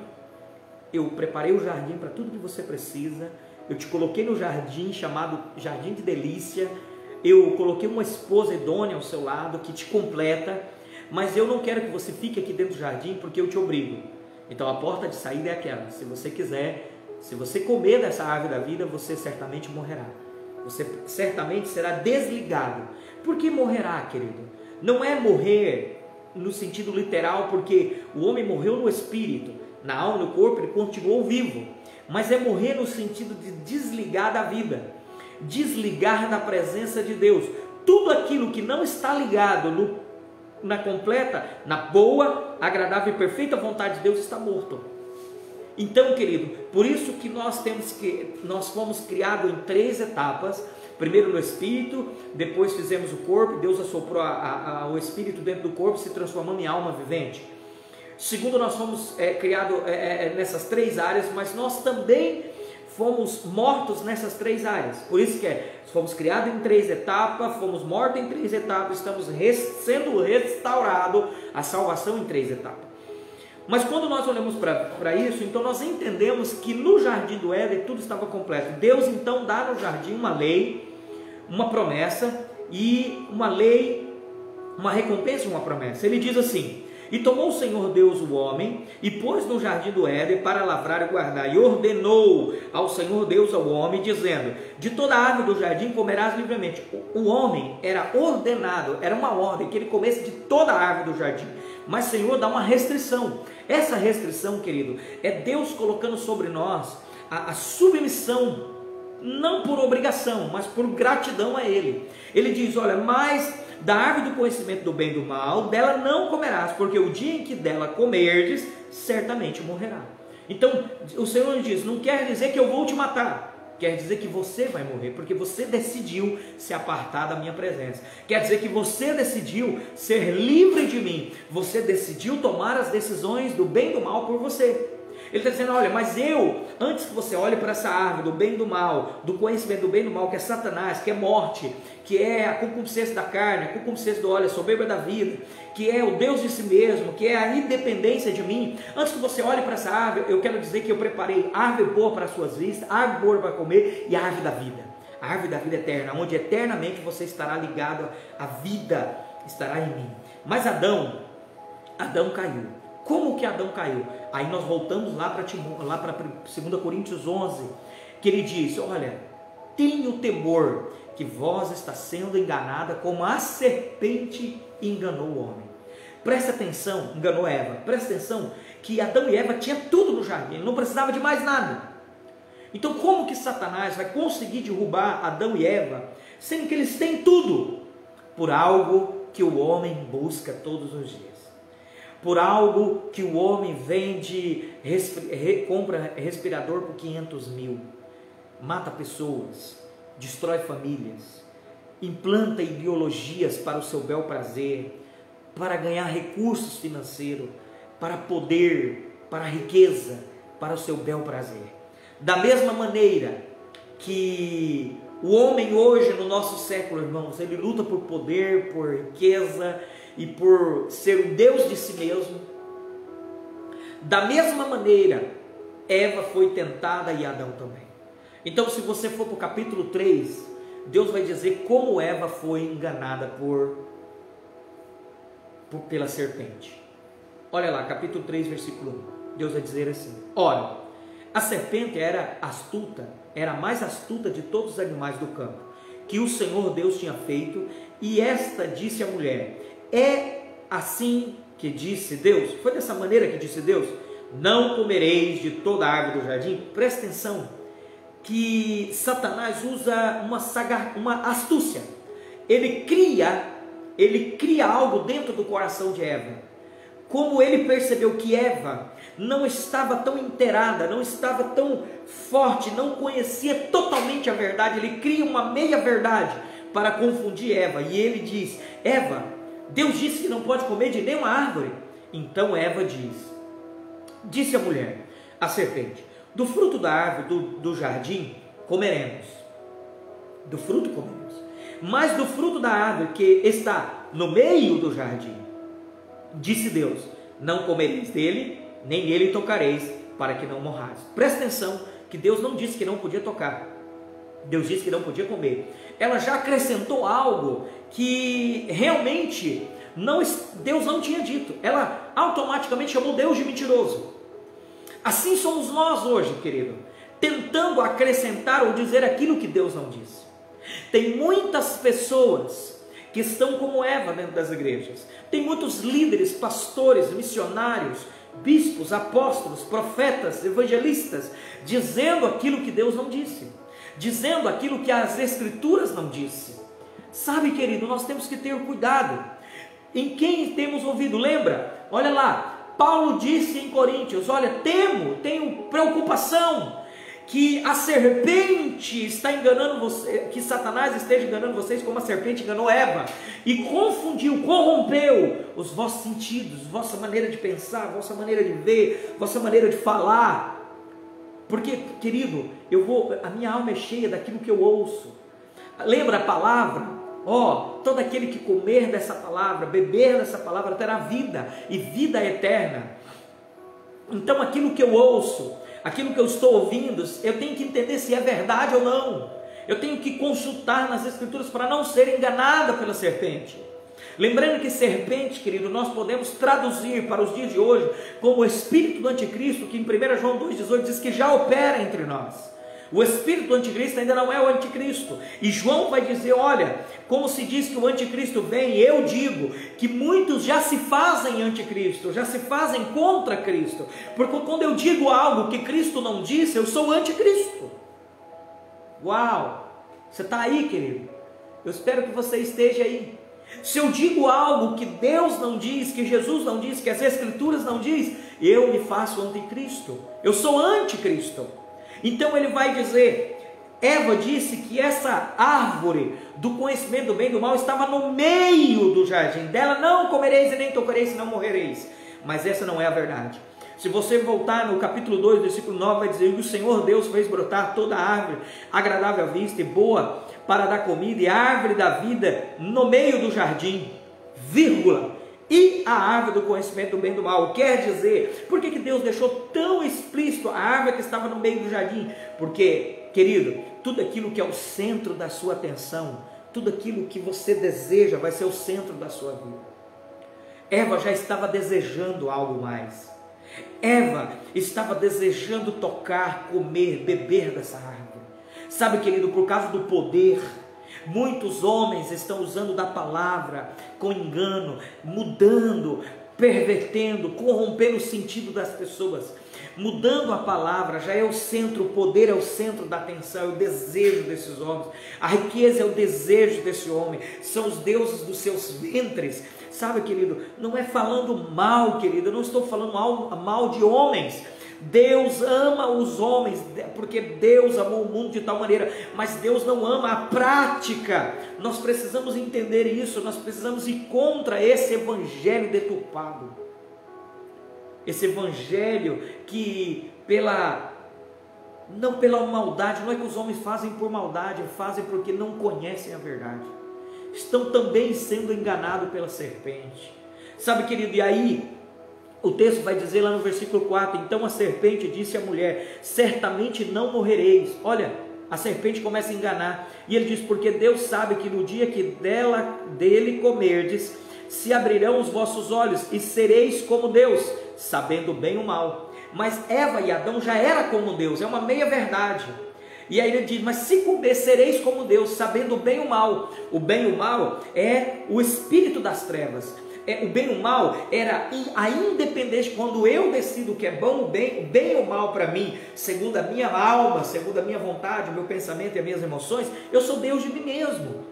eu preparei o jardim para tudo que você precisa, eu te coloquei no jardim chamado Jardim de Delícia, eu coloquei uma esposa idônea ao seu lado que te completa, mas eu não quero que você fique aqui dentro do jardim porque eu te obrigo. Então a porta de saída é aquela, se você quiser, se você comer dessa árvore da vida, você certamente morrerá. Você certamente será desligado. Por que morrerá, querido? Não é morrer no sentido literal, porque o homem morreu no espírito, na alma e no corpo ele continuou vivo, mas é morrer no sentido de desligar da vida, desligar da presença de Deus. Tudo aquilo que não está ligado na completa, na boa, agradável e perfeita vontade de Deus está morto. Então, querido, por isso que nós fomos criados em 3 etapas. Primeiro no espírito, depois fizemos o corpo, Deus assoprou o espírito dentro do corpo, se transformando em alma vivente. Segundo, nós fomos criados nessas 3 áreas, mas nós também fomos mortos nessas 3 áreas. Por isso que fomos criados em 3 etapas, fomos mortos em 3 etapas, estamos sendo restaurados, a salvação em 3 etapas. Mas quando nós olhamos para isso, então nós entendemos que no jardim do Éden tudo estava completo. Deus então dá no jardim uma lei, uma promessa, e uma lei, uma recompensa e uma promessa. Ele diz assim: e tomou o Senhor Deus o homem, e pôs no jardim do Éden para lavrar e guardar, e ordenou ao Senhor Deus ao homem, dizendo: de toda a árvore do jardim comerás livremente. O homem era ordenado, era uma ordem, que ele comesse de toda a árvore do jardim. Mas o Senhor dá uma restrição. Essa restrição, querido, é Deus colocando sobre nós a submissão, não por obrigação, mas por gratidão a Ele. Ele diz: olha, mas da árvore do conhecimento do bem e do mal, dela não comerás, porque o dia em que dela comerdes, certamente morrerá. Então, o Senhor diz: não quer dizer que eu vou te matar, quer dizer que você vai morrer, porque você decidiu se apartar da minha presença. Quer dizer que você decidiu ser livre de mim, você decidiu tomar as decisões do bem e do mal por você. Ele está dizendo: olha, mas antes que você olhe para essa árvore do bem e do mal, do conhecimento do bem e do mal, que é Satanás, que é morte, que é a concupiscência da carne, a concupiscência do óleo, a soberba da vida, que é o Deus de si mesmo, que é a independência de mim, antes que você olhe para essa árvore, eu quero dizer que eu preparei árvore boa para as suas vistas, árvore boa para comer, e a árvore da vida, a árvore da vida eterna, onde eternamente você estará ligado, a vida estará em mim. Mas Adão caiu. Como que Adão caiu? Aí nós voltamos lá para 2 Coríntios 11, que ele diz: olha, tenho temor que vós está sendo enganada como a serpente enganou o homem. Presta atenção, enganou Eva. Presta atenção que Adão e Eva tinham tudo no jardim, não precisava de mais nada. Então como que Satanás vai conseguir derrubar Adão e Eva, sendo que eles têm tudo? Por algo que o homem busca todos os dias. Por algo que o homem vende, compra respirador por 500 mil, mata pessoas, destrói famílias, implanta ideologias para o seu bel prazer, para ganhar recursos financeiros, para poder, para riqueza, para o seu bel prazer. Da mesma maneira que o homem hoje no nosso século, irmãos, ele luta por poder, por riqueza e por ser um Deus de si mesmo. Da mesma maneira, Eva foi tentada e Adão também. Então, se você for para o capítulo 3, Deus vai dizer como Eva foi enganada pela serpente. Olha lá, capítulo 3, versículo 1. Deus vai dizer assim: ora, a serpente era astuta, era a mais astuta de todos os animais do campo, que o Senhor Deus tinha feito, e esta disse à mulher: é assim que disse Deus? Foi dessa maneira que disse Deus: não comereis de toda a árvore do jardim? Presta atenção que Satanás usa uma astúcia. Ele cria algo dentro do coração de Eva. Como ele percebeu que Eva não estava tão inteirada, não estava tão forte, não conhecia totalmente a verdade, ele cria uma meia verdade para confundir Eva. E ele diz: Eva, Deus disse que não pode comer de nenhuma árvore. Então Eva disse a mulher, a serpente: do fruto da árvore do jardim comeremos, do fruto comeremos, mas do fruto da árvore que está no meio do jardim, disse Deus: não comereis dele, nem nele tocareis, para que não morrais. Presta atenção que Deus não disse que não podia tocar, Deus disse que não podia comer. Ela já acrescentou algo que realmente Deus não tinha dito. Ela automaticamente chamou Deus de mentiroso. Assim somos nós hoje, querido, tentando acrescentar ou dizer aquilo que Deus não disse. Tem muitas pessoas que estão como Eva dentro das igrejas. Tem muitos líderes, pastores, missionários, bispos, apóstolos, profetas, evangelistas, dizendo aquilo que Deus não disse, dizendo aquilo que as Escrituras não disse. Sabe, querido, nós temos que ter cuidado em quem temos ouvido. Lembra? Olha lá, Paulo disse em Coríntios: olha, tenho preocupação que a serpente está enganando você, que Satanás esteja enganando vocês como a serpente enganou Eva, e confundiu, corrompeu os vossos sentidos, vossa maneira de pensar, vossa maneira de ver, vossa maneira de falar. Porque, querido, a minha alma é cheia daquilo que eu ouço. Lembra a palavra? Todo aquele que comer dessa palavra, beber dessa palavra, terá vida, e vida eterna. Então aquilo que eu ouço, aquilo que eu estou ouvindo, eu tenho que entender se é verdade ou não. Eu tenho que consultar nas Escrituras para não ser enganada pela serpente. Lembrando que serpente, querido, nós podemos traduzir para os dias de hoje como o espírito do anticristo, que em 1 João 2,18 diz que já opera entre nós. O espírito do anticristo ainda não é o anticristo, e João vai dizer: olha, como se diz que o anticristo vem, eu digo que muitos já se fazem anticristo, já se fazem contra Cristo, porque quando eu digo algo que Cristo não disse, eu sou anticristo. Uau, você está aí, querido? Eu espero que você esteja aí. Se eu digo algo que Deus não diz, que Jesus não diz, que as Escrituras não diz, eu me faço anticristo, eu sou anticristo. Então ele vai dizer: Eva disse que essa árvore do conhecimento do bem e do mal estava no meio do jardim dela, não comereis e nem tocareis, senão morrereis. Mas essa não é a verdade. Se você voltar no capítulo 2, versículo 9, vai dizer: e o Senhor Deus fez brotar toda a árvore agradável à vista e boa para dar comida, e a árvore da vida no meio do jardim, vírgula, e a árvore do conhecimento do bem e do mal. Quer dizer, por que Deus deixou tão explícito a árvore que estava no meio do jardim? Porque, querido, tudo aquilo que é o centro da sua atenção, tudo aquilo que você deseja vai ser o centro da sua vida. Eva já estava desejando algo mais. Eva estava desejando tocar, comer, beber dessa árvore. Sabe, querido, por causa do poder, muitos homens estão usando da palavra com engano, mudando, pervertendo, corrompendo o sentido das pessoas. Mudando a palavra, já é o centro, o poder é o centro da atenção, é o desejo desses homens. A riqueza é o desejo desse homem, são os deuses dos seus ventres. Sabe, querido, não é falando mal, querido, eu não estou falando mal de homens. Deus ama os homens, porque Deus amou o mundo de tal maneira, mas Deus não ama a prática. Nós precisamos entender isso, nós precisamos ir contra esse evangelho deturpado, esse evangelho que não pela maldade, não é que os homens fazem por maldade, fazem porque não conhecem a verdade, estão também sendo enganados pela serpente. Sabe, querido, e aí o texto vai dizer lá no versículo 4, então a serpente disse à mulher: certamente não morrereis. Olha, a serpente começa a enganar, e ele diz: porque Deus sabe que no dia que dele comerdes, se abrirão os vossos olhos, e sereis como Deus, sabendo o bem e o mal. Mas Eva e Adão já era como Deus, é uma meia verdade. E aí ele diz: mas se comer, sereis como Deus, sabendo o bem e o mal. O bem e o mal é o espírito das trevas. O bem e o mal era a independência. Quando eu decido o que é bom, o bem e o mal para mim, segundo a minha alma, segundo a minha vontade, o meu pensamento e as minhas emoções, eu sou Deus de mim mesmo.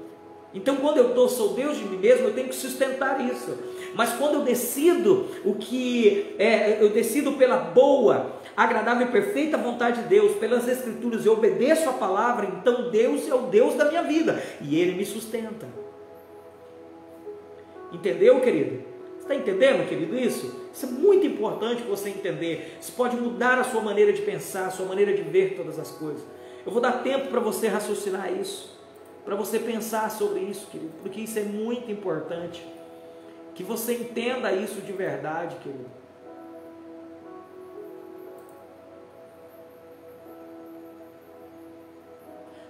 Então quando eu sou Deus de mim mesmo, eu tenho que sustentar isso. Mas quando eu decido eu decido pela boa, agradável e perfeita vontade de Deus, pelas Escrituras, eu obedeço a palavra, então Deus é o Deus da minha vida, e Ele me sustenta. Entendeu, querido? Você está entendendo, querido, isso? Isso é muito importante você entender. Isso pode mudar a sua maneira de pensar, a sua maneira de ver todas as coisas. Eu vou dar tempo para você raciocinar isso, para você pensar sobre isso, querido, porque isso é muito importante, que você entenda isso de verdade, querido.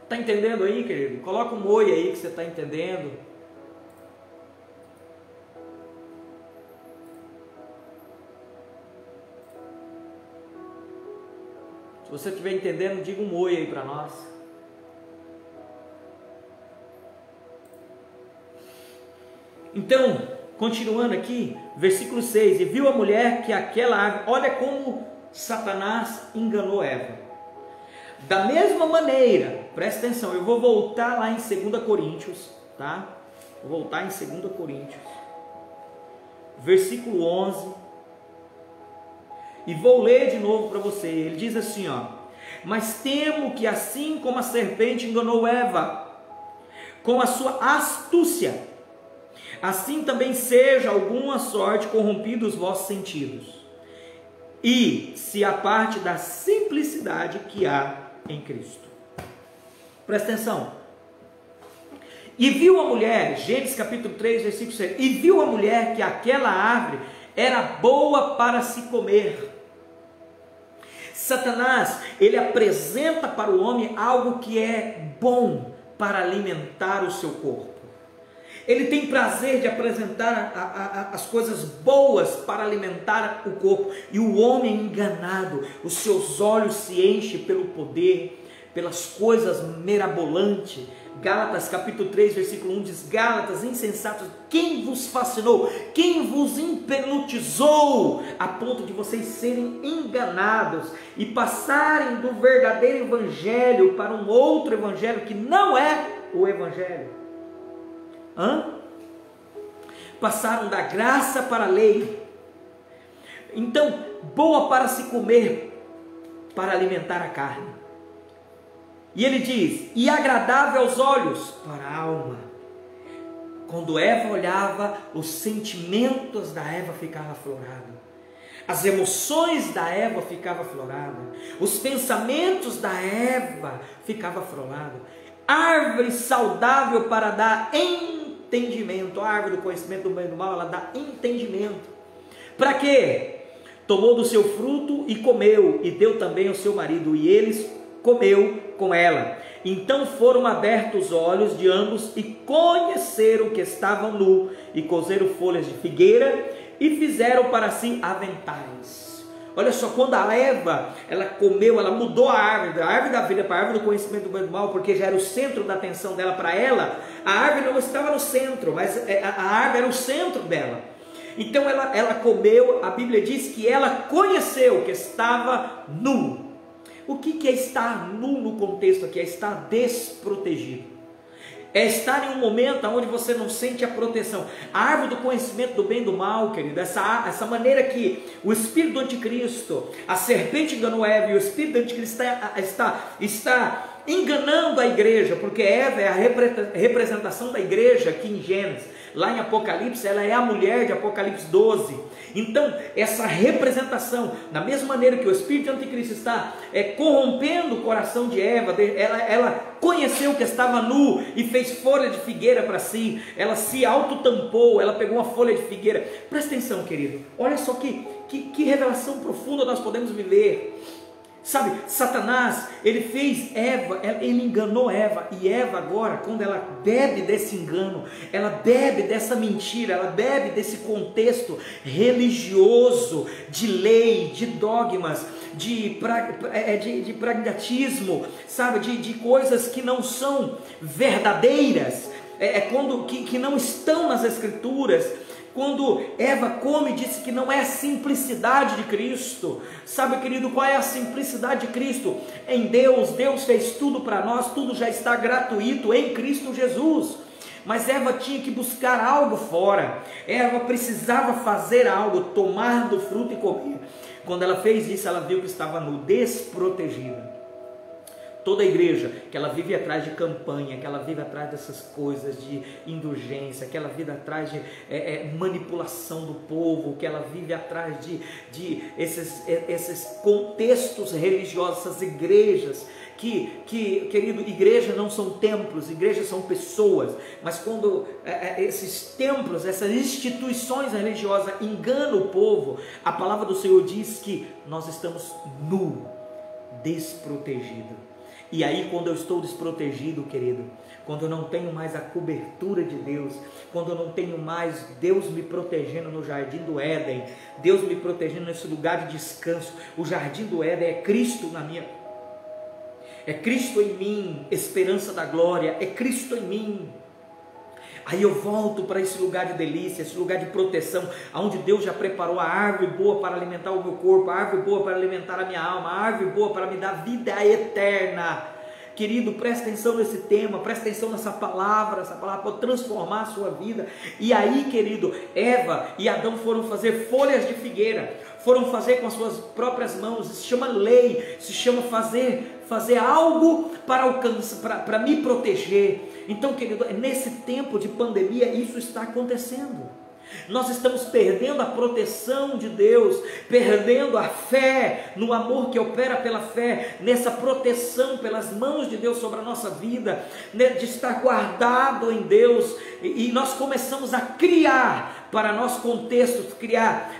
Está entendendo aí, querido? Coloca um oi aí que você está entendendo. Se você estiver entendendo, diga um oi aí para nós. Então, continuando aqui, versículo 6, e viu a mulher que aquela árvore, olha como Satanás enganou Eva. Da mesma maneira, presta atenção, eu vou voltar lá em 2 Coríntios, tá? Vou voltar em 2 Coríntios, versículo 11, e vou ler de novo para você. Ele diz assim, ó: mas temo que assim como a serpente enganou Eva com a sua astúcia, assim também seja alguma sorte corrompido os vossos sentidos, e se aparte da simplicidade que há em Cristo. Presta atenção. E viu a mulher, Gênesis capítulo 3, versículo 6, e viu a mulher que aquela árvore era boa para se comer. Satanás, ele apresenta para o homem algo que é bom para alimentar o seu corpo. Ele tem prazer de apresentar as coisas boas para alimentar o corpo. E o homem enganado, os seus olhos se enchem pelo poder, pelas coisas mirabolantes. Gálatas capítulo 3, versículo 1 diz: Gálatas, insensatos, quem vos fascinou? Quem vos hipnotizou a ponto de vocês serem enganados e passarem do verdadeiro evangelho para um outro evangelho que não é o evangelho? Passaram da graça para a lei. Então, boa para se comer, para alimentar a carne. E ele diz: e agradável aos olhos, para a alma. Quando Eva olhava, os sentimentos da Eva ficavam aflorados, as emoções da Eva ficavam afloradas, os pensamentos da Eva ficavam aflorados. Árvore saudável para dar entendimento. A árvore do conhecimento do bem e do mal, ela dá entendimento. Para quê? Tomou do seu fruto e comeu, e deu também ao seu marido, e eles comeu com ela. Então foram abertos os olhos de ambos e conheceram que estavam nus, e coseram folhas de figueira e fizeram para si aventais. Olha só, quando a Eva, ela comeu, ela mudou a árvore da vida para a árvore do conhecimento do bem e do mal, porque já era o centro da atenção dela. Para ela, a árvore não estava no centro, mas a árvore era o centro dela. Então ela comeu, a Bíblia diz que ela conheceu que estava nu. O que é estar nu no contexto aqui? É estar desprotegido. É estar em um momento onde você não sente a proteção. A árvore do conhecimento do bem e do mal, querido, essa maneira que o espírito do anticristo, a serpente enganou Eva, e o espírito do anticristo está enganando a igreja, porque Eva é a representação da igreja aqui em Gênesis. Lá em Apocalipse, ela é a mulher de Apocalipse 12. Então, essa representação, da mesma maneira que o espírito anticristo está corrompendo o coração de Eva, ela conheceu que estava nu e fez folha de figueira para si, ela se autotampou, ela pegou uma folha de figueira. Presta atenção, querido, olha só que revelação profunda nós podemos viver. Sabe, Satanás, ele fez Eva, ele enganou Eva, e Eva agora, quando ela bebe desse engano, ela bebe dessa mentira, ela bebe desse contexto religioso, de lei, de dogmas, de pragmatismo, sabe, de coisas que não são verdadeiras, que não estão nas Escrituras. Quando Eva come, disse que não é a simplicidade de Cristo. Sabe, querido, qual é a simplicidade de Cristo? Em Deus, Deus fez tudo para nós, tudo já está gratuito em Cristo Jesus. Mas Eva tinha que buscar algo fora. Eva precisava fazer algo, tomar do fruto e comer. Quando ela fez isso, ela viu que estava nu, desprotegida. Toda a igreja, que ela vive atrás de campanha, que ela vive atrás dessas coisas de indulgência, que ela vive atrás de manipulação do povo, que ela vive atrás de esses contextos religiosos, essas igrejas, querido, igreja não são templos, igrejas são pessoas, mas quando esses templos, essas instituições religiosas enganam o povo, a palavra do Senhor diz que nós estamos nu, desprotegidos. E aí, quando eu estou desprotegido, querido, quando eu não tenho mais a cobertura de Deus, quando eu não tenho mais Deus me protegendo no jardim do Éden, Deus me protegendo nesse lugar de descanso, o jardim do Éden é Cristo é Cristo em mim, esperança da glória, é Cristo em mim. Aí eu volto para esse lugar de delícia, esse lugar de proteção, onde Deus já preparou a árvore boa para alimentar o meu corpo, a árvore boa para alimentar a minha alma, a árvore boa para me dar vida eterna. Querido, presta atenção nesse tema, presta atenção nessa palavra, essa palavra pode transformar a sua vida. E aí, querido, Eva e Adão foram fazer folhas de figueira, foram fazer com as suas próprias mãos. Isso se chama lei, se chama fazer algo para alcançar, para me proteger. Então, querido, nesse tempo de pandemia isso está acontecendo. Nós estamos perdendo a proteção de Deus, perdendo a fé no amor que opera pela fé, nessa proteção pelas mãos de Deus sobre a nossa vida, de estar guardado em Deus, e nós começamos a criar para nosso contexto, criar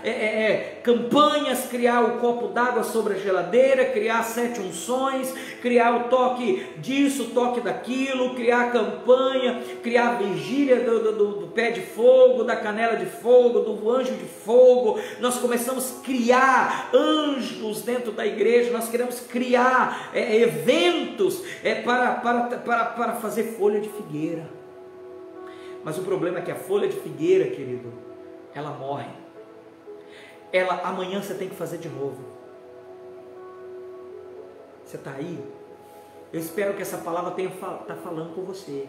campanhas, criar o copo d'água sobre a geladeira, criar 7 unções, criar o toque disso, o toque daquilo, criar campanha, criar a vigília do pé de fogo, da canela de fogo, do anjo de fogo. Nós começamos a criar anjos dentro da igreja, nós queremos criar eventos para fazer folha de figueira. Mas o problema é que a folha de figueira, querido, ela morre. Amanhã você tem que fazer de novo. Você está aí? Eu espero que essa palavra está falando com você.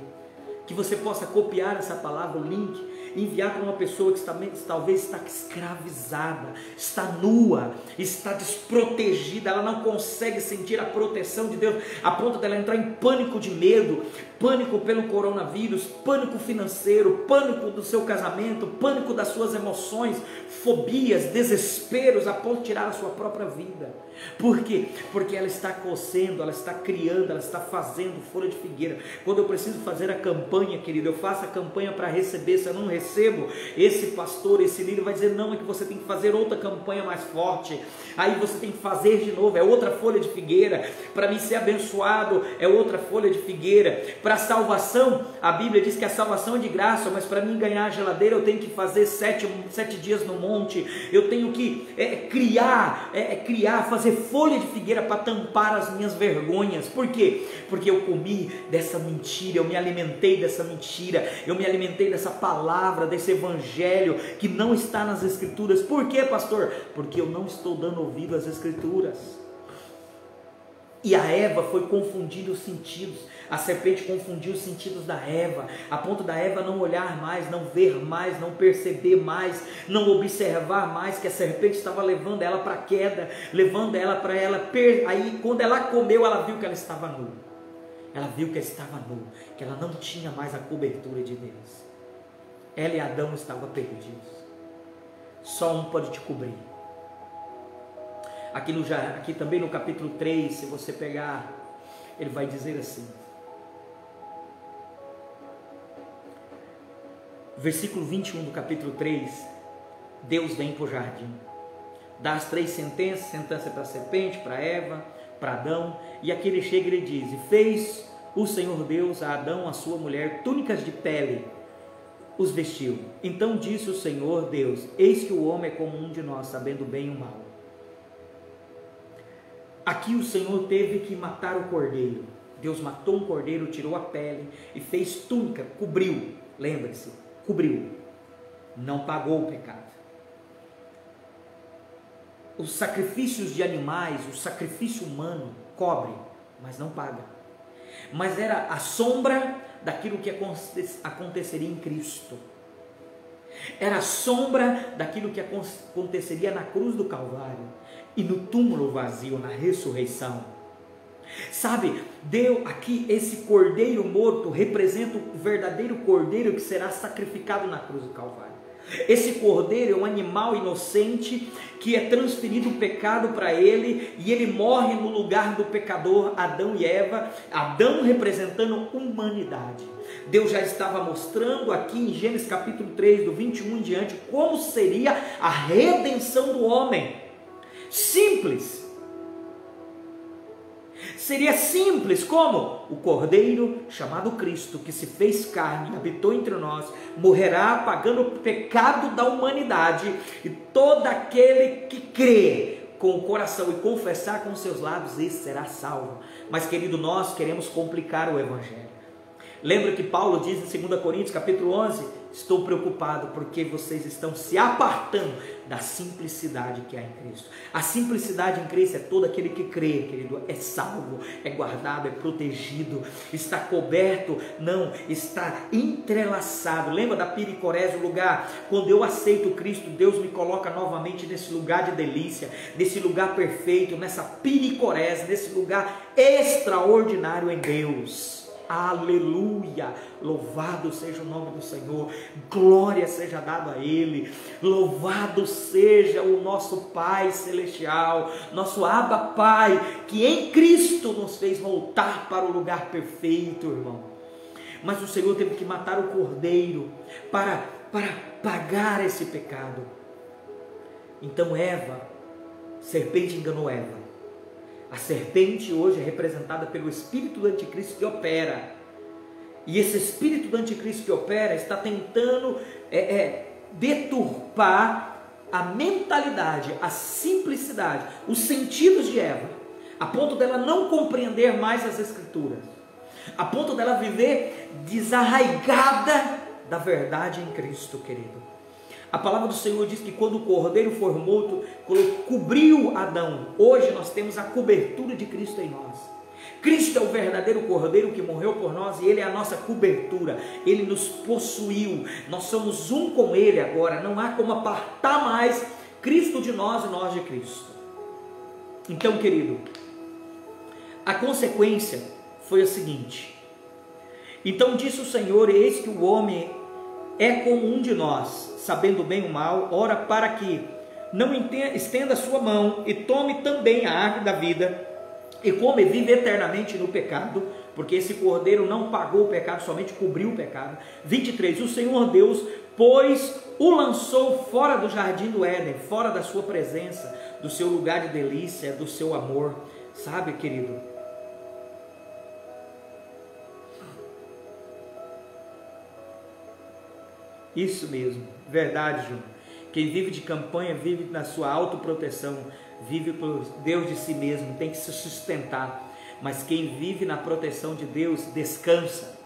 Que você possa copiar essa palavra, o link, e enviar para uma pessoa que talvez está escravizada, está nua, está desprotegida, ela não consegue sentir a proteção de Deus, a ponto dela entrar em pânico de medo, pânico pelo coronavírus, pânico financeiro, pânico do seu casamento, pânico das suas emoções, fobias, desesperos, a ponto de tirar a sua própria vida. Por quê? Porque ela está cocendo, ela está criando, ela está fazendo folha de figueira. Quando eu preciso fazer a campanha, querido, eu faço a campanha para receber. Se eu não recebo, esse pastor, esse líder vai dizer: não, é que você tem que fazer outra campanha mais forte. Aí você tem que fazer de novo, é outra folha de figueira. Para mim ser abençoado, é outra folha de figueira. Para a salvação, a Bíblia diz que a salvação é de graça, mas para mim ganhar a geladeira, eu tenho que fazer 7 dias no monte. Eu tenho que criar, fazer folha de figueira para tampar as minhas vergonhas. Por quê? Porque eu comi dessa mentira, eu me alimentei dessa mentira, eu me alimentei dessa palavra, desse evangelho que não está nas escrituras. Por quê, pastor? Porque eu não estou dando ouvido às escrituras. E a Eva foi confundindo os sentidos, a serpente confundiu os sentidos da Eva, a ponto da Eva não olhar mais, não ver mais, não perceber mais, não observar mais que a serpente estava levando ela para a queda, levando ela para aí quando ela comeu, ela viu que ela estava nua, ela viu que ela estava nua, que ela não tinha mais a cobertura de Deus. Ela e Adão estavam perdidos, só um pode te cobrir. Aqui também no capítulo 3, se você pegar, ele vai dizer assim, versículo 21 do capítulo 3, Deus vem para o jardim, dá as 3 sentenças, sentença para a serpente, para Eva, para Adão, e aqui ele chega e ele diz: e fez o Senhor Deus a Adão, a sua mulher, túnicas de pele, os vestiu. Então disse o Senhor Deus: eis que o homem é como um de nós, sabendo o bem e o mal. Aqui o Senhor teve que matar o cordeiro. Deus matou um cordeiro, tirou a pele e fez túnica, cobriu. Lembre-se, cobriu. Não pagou o pecado. Os sacrifícios de animais, o sacrifício humano, cobre, mas não paga. Mas era a sombra daquilo que aconteceria em Cristo. Era a sombra daquilo que aconteceria na cruz do Calvário e no túmulo vazio, na ressurreição. Sabe, deu aqui esse cordeiro morto, representa o verdadeiro cordeiro que será sacrificado na cruz do Calvário. Esse cordeiro é um animal inocente que é transferido o pecado para ele, e ele morre no lugar do pecador Adão e Eva. Adão representando humanidade. Deus já estava mostrando aqui em Gênesis capítulo 3, do 21 em diante, como seria a redenção do homem. Simples. Seria simples, como? O Cordeiro chamado Cristo, que se fez carne, habitou entre nós, morrerá pagando o pecado da humanidade, e todo aquele que crê com o coração e confessar com os seus lábios, esse será salvo. Mas, querido, nós queremos complicar o Evangelho. Lembra que Paulo diz em 2 Coríntios capítulo 11, estou preocupado porque vocês estão se apartando da simplicidade que há em Cristo. A simplicidade em Cristo é todo aquele que crê, querido, é salvo, é guardado, é protegido, está coberto, não, está entrelaçado. Lembra da pericorese, o lugar, quando eu aceito Cristo, Deus me coloca novamente nesse lugar de delícia, nesse lugar perfeito, nessa pericorese, nesse lugar extraordinário em Deus. Aleluia, louvado seja o nome do Senhor, glória seja dado a Ele, louvado seja o nosso Pai Celestial, nosso Abba Pai, que em Cristo nos fez voltar para o lugar perfeito, irmão. Mas o Senhor teve que matar o cordeiro para pagar esse pecado. Então Eva, serpente enganou Eva. A serpente hoje é representada pelo espírito do anticristo que opera. E esse espírito do anticristo que opera está tentando deturpar a mentalidade, a simplicidade, os sentidos de Eva, a ponto dela não compreender mais as escrituras, a ponto dela viver desarraigada da verdade em Cristo, querido. A palavra do Senhor diz que quando o cordeiro for morto, cobriu Adão. Hoje nós temos a cobertura de Cristo em nós. Cristo é o verdadeiro cordeiro que morreu por nós e Ele é a nossa cobertura. Ele nos possuiu. Nós somos um com Ele agora. Não há como apartar mais Cristo de nós e nós de Cristo. Então, querido, a consequência foi a seguinte. Então disse o Senhor, eis que o homem é como um de nós, sabendo bem o mal, ora para que não estenda a sua mão e tome também a árvore da vida e coma e vive eternamente no pecado, porque esse cordeiro não pagou o pecado, somente cobriu o pecado. 23, o Senhor Deus, pois o lançou fora do jardim do Éden, fora da sua presença, do seu lugar de delícia, do seu amor. Sabe, querido, isso mesmo, verdade, João. Quem vive de campanha, vive na sua autoproteção, vive por Deus de si mesmo, tem que se sustentar. Mas quem vive na proteção de Deus, descansa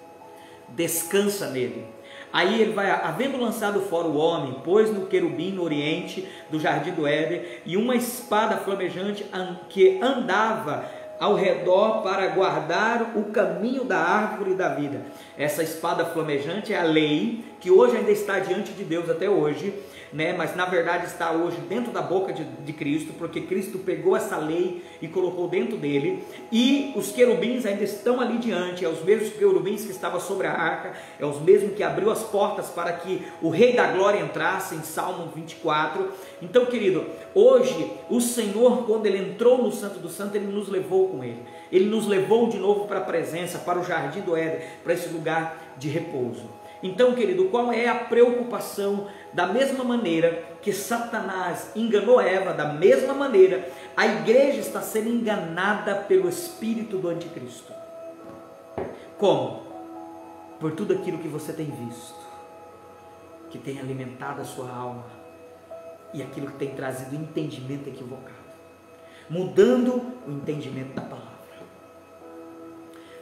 nele. Aí ele vai, havendo lançado fora o homem, pôs no querubim no oriente do jardim do Éden, e uma espada flamejante que andava ao redor para guardar o caminho da árvore da vida. Essa espada flamejante é a lei, que hoje ainda está diante de Deus até hoje, né? Mas na verdade está hoje dentro da boca de Cristo, porque Cristo pegou essa lei e colocou dentro dele, e os querubins ainda estão ali diante, é os mesmos querubins que estavam sobre a arca, é os mesmos que abriu as portas para que o Rei da Glória entrasse, em Salmo 24. Então, querido, hoje o Senhor, quando Ele entrou no Santo do Santo, Ele nos levou com Ele, Ele nos levou de novo para a presença, para o jardim do Éden, para esse lugar de repouso. Então, querido, qual é a preocupação? Da mesma maneira que Satanás enganou Eva, da mesma maneira a igreja está sendo enganada pelo espírito do anticristo. Como? Por tudo aquilo que você tem visto, que tem alimentado a sua alma, e aquilo que tem trazido entendimento equivocado, mudando o entendimento da palavra.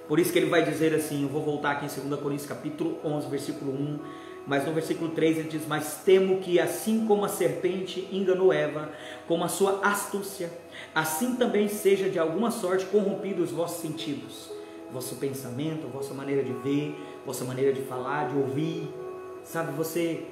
Por isso que ele vai dizer assim, eu vou voltar aqui em 2 Coríntios capítulo 11, versículo 1, mas no versículo 3 ele diz, mas temo que assim como a serpente enganou Eva, como a sua astúcia, assim também seja de alguma sorte corrompido os vossos sentidos, vosso pensamento, vossa maneira de ver, vossa maneira de falar, de ouvir, sabe, você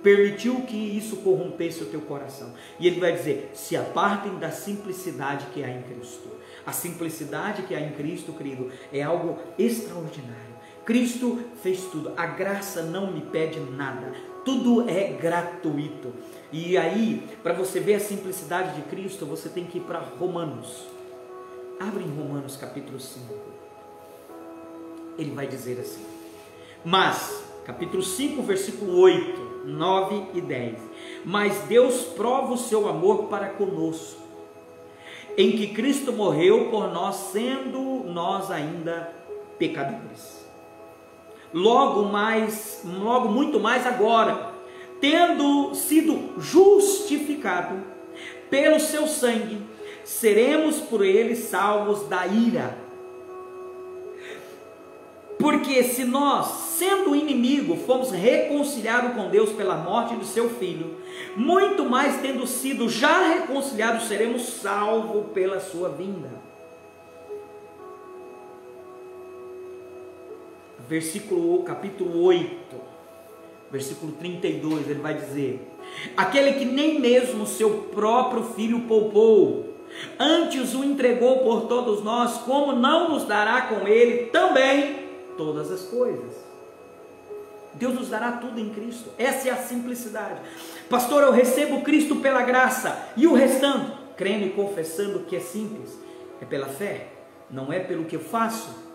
permitiu que isso corrompesse o teu coração. E ele vai dizer, se apartem da simplicidade que há em Cristo. A simplicidade que há em Cristo, querido, é algo extraordinário. Cristo fez tudo, a graça não me pede nada, tudo é gratuito. E aí, para você ver a simplicidade de Cristo, você tem que ir para Romanos. Abre em Romanos capítulo 5. Ele vai dizer assim, mas, capítulo 5, versículo 8, 9 e 10. Mas Deus prova o seu amor para conosco, em que Cristo morreu por nós, sendo nós ainda pecadores. Logo muito mais agora, tendo sido justificado pelo seu sangue, seremos por ele salvos da ira. Porque se nós, sendo inimigo, fomos reconciliados com Deus pela morte de seu Filho, muito mais tendo sido já reconciliados, seremos salvos pela sua vinda. Capítulo 8, versículo 32, ele vai dizer: aquele que nem mesmo seu próprio Filho poupou, antes o entregou por todos nós, como não nos dará com ele também todas as coisas? Deus nos dará tudo em Cristo. Essa é a simplicidade. Pastor, eu recebo Cristo pela graça, e o restante, crendo e confessando que é simples, é pela fé, não é pelo que eu faço.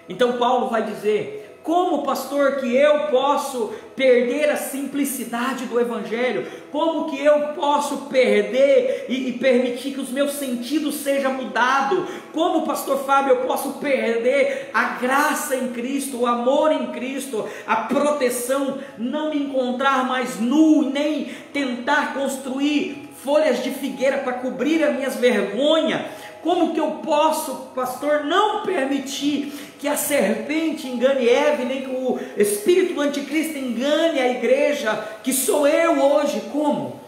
Então Paulo vai dizer: como, pastor, que eu posso perder a simplicidade do Evangelho? Como que eu posso perder e permitir que os meus sentidos sejam mudados? Como, pastor Fábio, eu posso perder a graça em Cristo, o amor em Cristo, a proteção, não me encontrar mais nu, nem tentar construir folhas de figueira para cobrir as minhas vergonhas? Como que eu posso, pastor, não permitir que a serpente engane Eva, nem que o espírito do anticristo engane a igreja, que sou eu hoje? Como?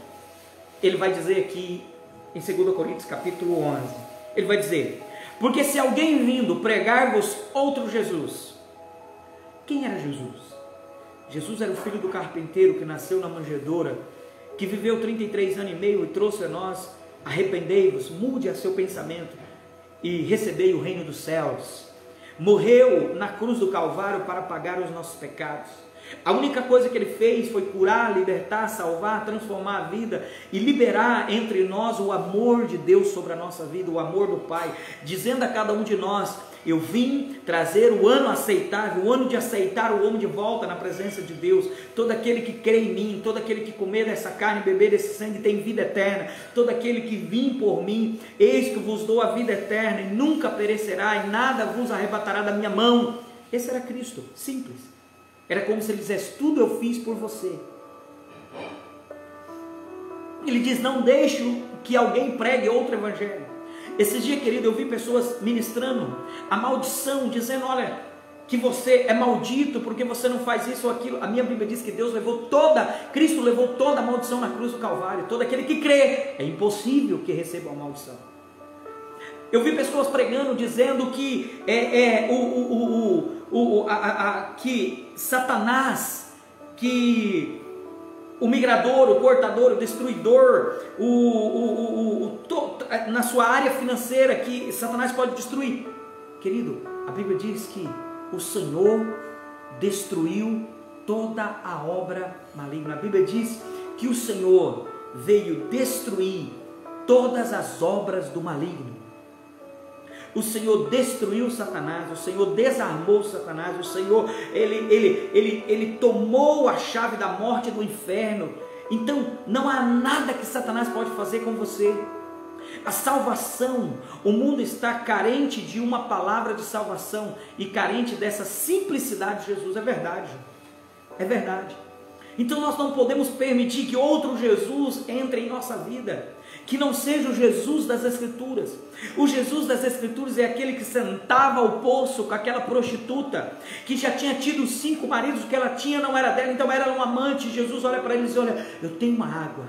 Ele vai dizer aqui em 2 Coríntios capítulo 11, ele vai dizer: porque se alguém vindo pregar-vos outro Jesus. Quem era Jesus? Jesus era o filho do carpinteiro que nasceu na manjedoura, que viveu 33 anos e meio e trouxe a nós: arrependei-vos, mude a seu pensamento e recebei o reino dos céus. Morreu na cruz do Calvário para pagar os nossos pecados. A única coisa que ele fez foi curar, libertar, salvar, transformar a vida e liberar entre nós o amor de Deus sobre a nossa vida, o amor do Pai, dizendo a cada um de nós: eu vim trazer o ano aceitável, o ano de aceitar o homem de volta na presença de Deus. Todo aquele que crê em mim, todo aquele que comer dessa carne e beber desse sangue tem vida eterna. Todo aquele que vim por mim, eis que vos dou a vida eterna, e nunca perecerá, e nada vos arrebatará da minha mão. Esse era Cristo, simples. Era como se ele dissesse: tudo eu fiz por você. Ele diz: não deixe que alguém pregue outro evangelho. Esses dias, querido, eu vi pessoas ministrando a maldição, dizendo: olha, que você é maldito porque você não faz isso ou aquilo. A minha Bíblia diz que Cristo levou toda a maldição na cruz do Calvário. Todo aquele que crê, é impossível que receba uma maldição. Eu vi pessoas pregando, dizendo que que Satanás, que o migrador, o cortador, o destruidor, na sua área financeira, que Satanás pode destruir. Querido, a Bíblia diz que o Senhor destruiu toda a obra maligna. A Bíblia diz que o Senhor veio destruir todas as obras do maligno. O Senhor destruiu Satanás, o Senhor desarmou Satanás, o Senhor, ele tomou a chave da morte e do inferno. Então não há nada que Satanás pode fazer com você. A salvação, o mundo está carente de uma palavra de salvação e carente dessa simplicidade de Jesus. É verdade, é verdade. Então nós não podemos permitir que outro Jesus entre em nossa vida, que não seja o Jesus das Escrituras. O Jesus das Escrituras é aquele que sentava ao poço com aquela prostituta, que já tinha tido 5 maridos, o que ela tinha não era dela, então era um amante. Jesus olha para ele e diz: olha, eu tenho uma água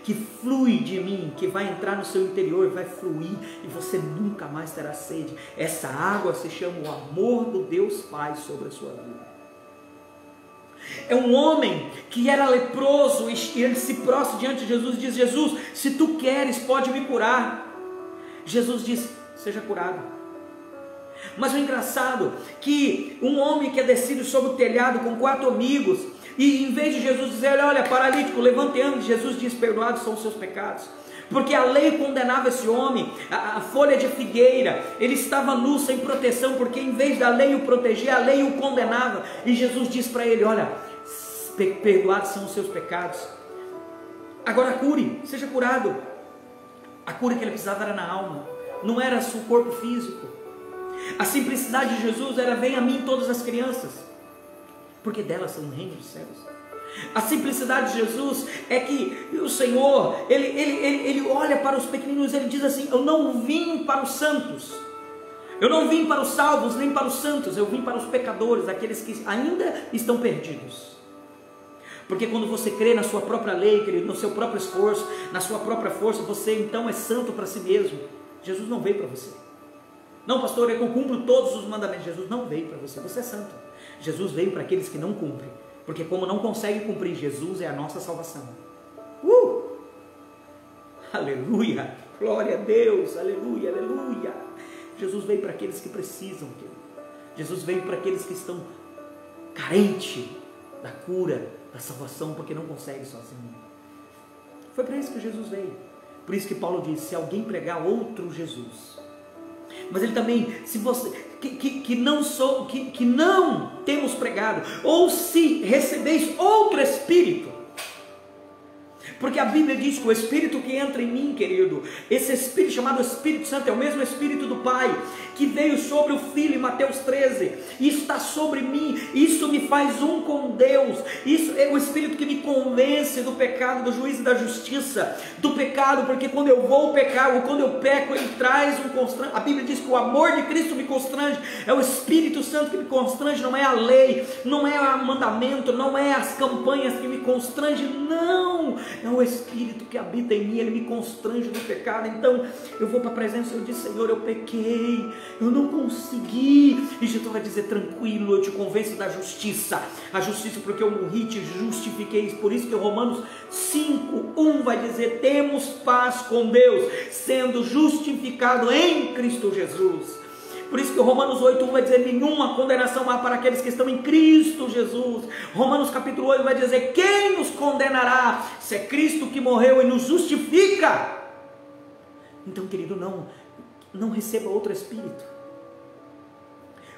que flui de mim, que vai entrar no seu interior, vai fluir, e você nunca mais terá sede. Essa água se chama o amor do Deus Pai sobre a sua vida. É um homem que era leproso, e ele se prostra diante de Jesus e diz: Jesus, se tu queres, pode me curar. Jesus diz: seja curado. Mas o engraçado é que um homem que é descido sobre o telhado com 4 amigos, e em vez de Jesus dizer: olha, paralítico, levante e ande, Jesus diz: perdoados são os seus pecados. Porque a lei condenava esse homem, a folha de figueira, ele estava nu, sem proteção, porque em vez da lei o proteger, a lei o condenava. E Jesus diz para ele: olha, perdoados são os seus pecados, agora cure, seja curado. A cura que ele precisava era na alma, não era o corpo físico. A simplicidade de Jesus era: venha a mim todas as crianças, porque delas são o reino dos céus. A simplicidade de Jesus é que o Senhor, ele olha para os pequeninos, ele diz assim: eu não vim para os santos, Eu não vim para os salvos, nem para os santos, eu vim para os pecadores, aqueles que ainda estão perdidos. Porque quando você crê na sua própria lei, querido, no seu próprio esforço, na sua própria força, você então é santo para si mesmo. Jesus não veio para você. Não, pastor, eu cumpro todos os mandamentos. Jesus não veio para você, você é santo. Jesus veio para aqueles que não cumprem. Porque como não conseguem cumprir, Jesus é a nossa salvação. Aleluia, glória a Deus, aleluia, aleluia. Jesus veio para aqueles que precisam, querido. Jesus veio para aqueles que estão carentes da cura, da salvação, porque não conseguem sozinho. Foi para isso que Jesus veio. Por isso que Paulo diz, se alguém pregar outro Jesus. Mas ele também, se você que não temos pregado, ou se recebeis outro Espírito, porque a Bíblia diz que o Espírito que entra em mim, querido, esse Espírito chamado Espírito Santo, é o mesmo Espírito do Pai, que veio sobre o Filho em Mateus 13, e está sobre mim, isso me faz um com Deus, isso é o Espírito que me convence do pecado, do juízo e da justiça, do pecado, porque quando eu vou pecar, ou quando eu peco, ele traz um constrangimento. A Bíblia diz que o amor de Cristo me constrange, é o Espírito Santo que me constrange, não é a lei, não é o mandamento, não é as campanhas que me constrangem, não, é o Espírito que habita em mim, ele me constrange do pecado. Então eu vou para a presença e eu disse, Senhor, eu pequei, eu não consegui, e Jesus vai dizer, tranquilo, eu te convenço da justiça, a justiça porque eu morri, te justifiquei. Por isso que Romanos 5:1 vai dizer, temos paz com Deus, sendo justificado em Cristo Jesus. Por isso que Romanos 8:1 vai dizer, nenhuma condenação há para aqueles que estão em Cristo Jesus. Romanos capítulo 8 vai dizer, quem nos condenará? Se é Cristo que morreu e nos justifica. Então, querido, não receba outro Espírito.